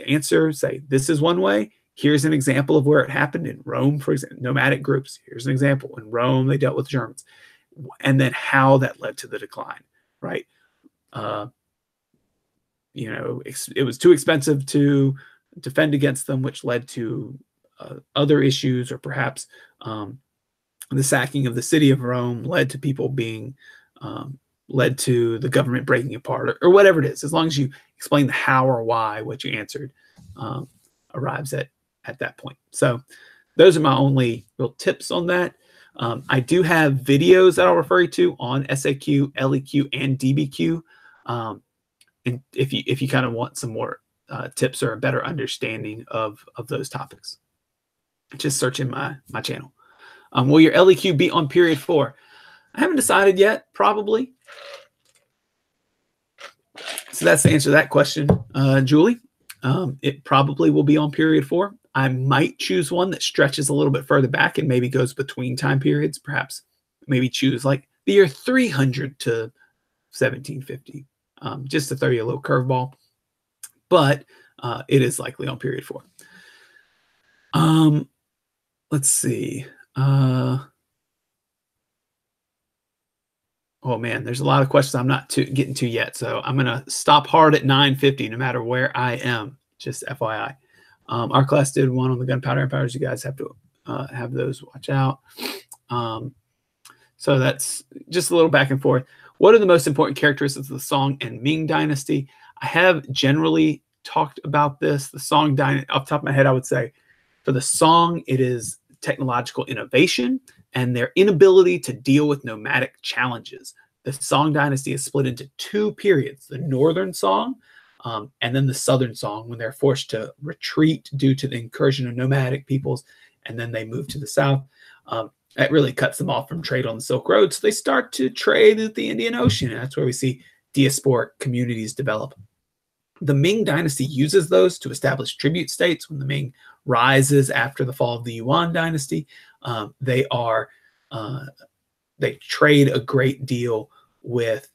answer, say this is one way. Here's an example of where it happened in Rome, for example, nomadic groups. Here's an example. In Rome, they dealt with Germans. And then how that led to the decline, right? It was too expensive to defend against them, which led to other issues, or perhaps the sacking of the city of Rome led to people being led to the government breaking apart, or whatever it is. As long as you explain the how or why, what you answered arrives at that point. So those are my only real tips on that. I do have videos that I'll refer you to on SAQ, LEQ, and DBQ. And if you kind of want some more tips or a better understanding of those topics, just search in my channel. Will your LEQ be on period 4? I haven't decided yet, probably. So that's the answer to that question, Julie. It probably will be on period 4. I might choose one that stretches a little bit further back and maybe goes between time periods. Perhaps maybe choose like the year 300 to 1750, just to throw you a little curveball. But it is likely on period 4. Let's see. Oh man, there's a lot of questions I'm not getting to yet. So I'm going to stop hard at 9:50 no matter where I am, just FYI. Our class did one on the gunpowder empires. You guys have to have those, watch out. So that's just a little back and forth. What are the most important characteristics of the Song and Ming dynasty? I have generally talked about this. The Song dynasty, off the top of my head, I would say for the Song, it is technological innovation and their inability to deal with nomadic challenges. The Song dynasty is split into 2 periods, the Northern Song and then the Southern Song, when they're forced to retreat due to the incursion of nomadic peoples, and then they move to the south. That really cuts them off from trade on the Silk Road. So they start to trade at the Indian Ocean. And that's where we see diasporic communities develop. The Ming Dynasty uses those to establish tribute states. When the Ming rises after the fall of the Yuan Dynasty, they trade a great deal with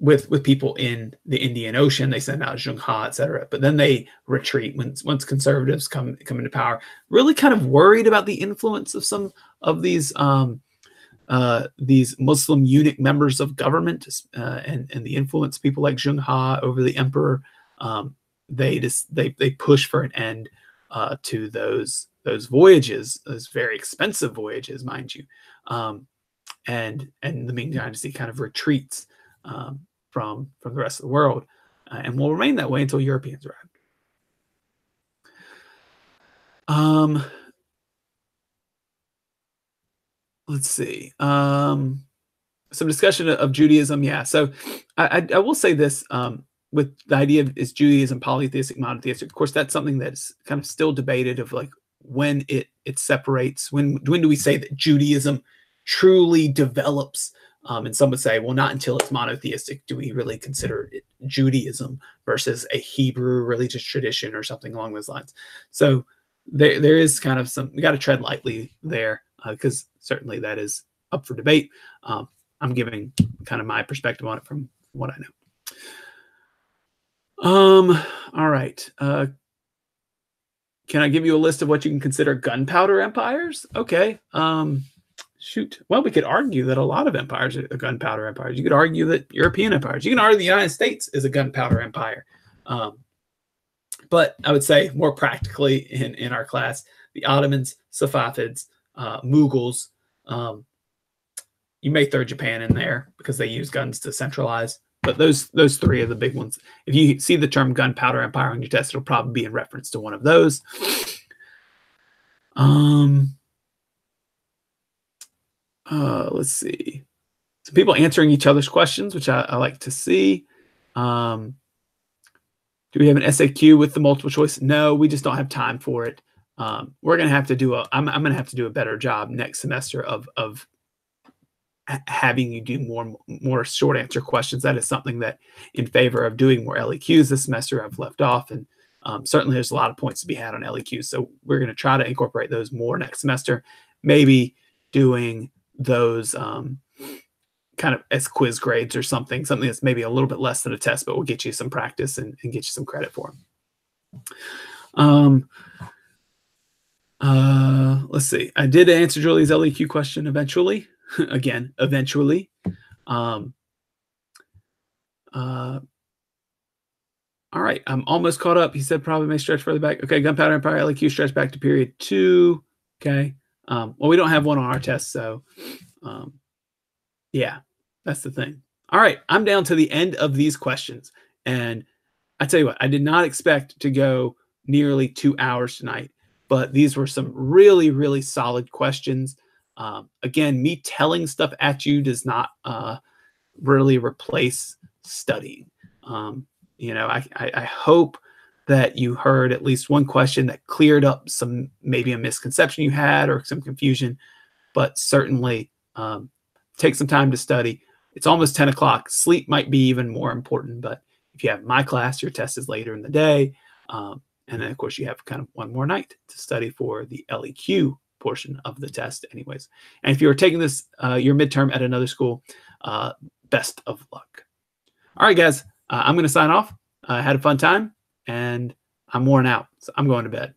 with people in the Indian Ocean. They send out Zheng He, etc. But then they retreat once conservatives come into power. Really kind of worried about the influence of some of these Muslim eunuch members of government and the influence of people like Zheng He over the emperor. They push for an end to those voyages, those very expensive voyages, mind you, and the Ming Dynasty kind of retreats from the rest of the world, and will remain that way until Europeans arrive. Let's see. Some discussion of Judaism. Yeah. So I will say this with the idea of is Judaism polytheistic, monotheistic. Of course, that's something that's kind of still debated of like when it separates. When do we say that Judaism truly develops? And some would say, well, not until it's monotheistic do we really consider it Judaism versus a Hebrew religious tradition or something along those lines. So there is kind of we got to tread lightly there because certainly that is up for debate. I'm giving kind of my perspective on it from what I know. All right. Can I give you a list of what you can consider gunpowder empires? Okay. Shoot. Well, we could argue that a lot of empires are gunpowder empires. You could argue that European empires. You can argue the United States is a gunpowder empire. But I would say more practically in our class, the Ottomans, Safavids, Mughals. You may throw Japan in there because they use guns to centralize. But those three are the big ones. If you see the term gunpowder empire on your test, it'll probably be in reference to one of those. Let's see. Some people answering each other's questions, which I like to see. Do we have an SAQ with the multiple choice? No, we just don't have time for it. We're gonna have to do I'm gonna have to do a better job next semester of having you do more short answer questions. That is something that in favor of doing more LEQs this semester I've left off, and certainly there's a lot of points to be had on LEQs. So we're going to try to incorporate those more next semester, maybe doing those kind of as quiz grades or something that's maybe a little bit less than a test, but will get you some practice and get you some credit for them. Let's see. I did answer Julie's LEQ question eventually. Again, eventually. All right, I'm almost caught up. He said probably may stretch further back. Okay, Gunpowder Empire LEQ stretch back to period 2. Okay. Well, we don't have one on our test, so yeah, that's the thing. All right, I'm down to the end of these questions, and I tell you what, I did not expect to go nearly 2 hours tonight, but these were some really, really solid questions. Again, me telling stuff at you does not really replace studying. I hope that you heard at least one question that cleared up maybe a misconception you had or some confusion, but certainly take some time to study. It's almost 10 o'clock. Sleep might be even more important, but if you have my class, your test is later in the day. And then, of course, you have kind of one more night to study for the LEQ portion of the test anyways. And if you're taking this, your midterm at another school, best of luck. All right, guys, I'm going to sign off. I had a fun time, and I'm worn out, so I'm going to bed.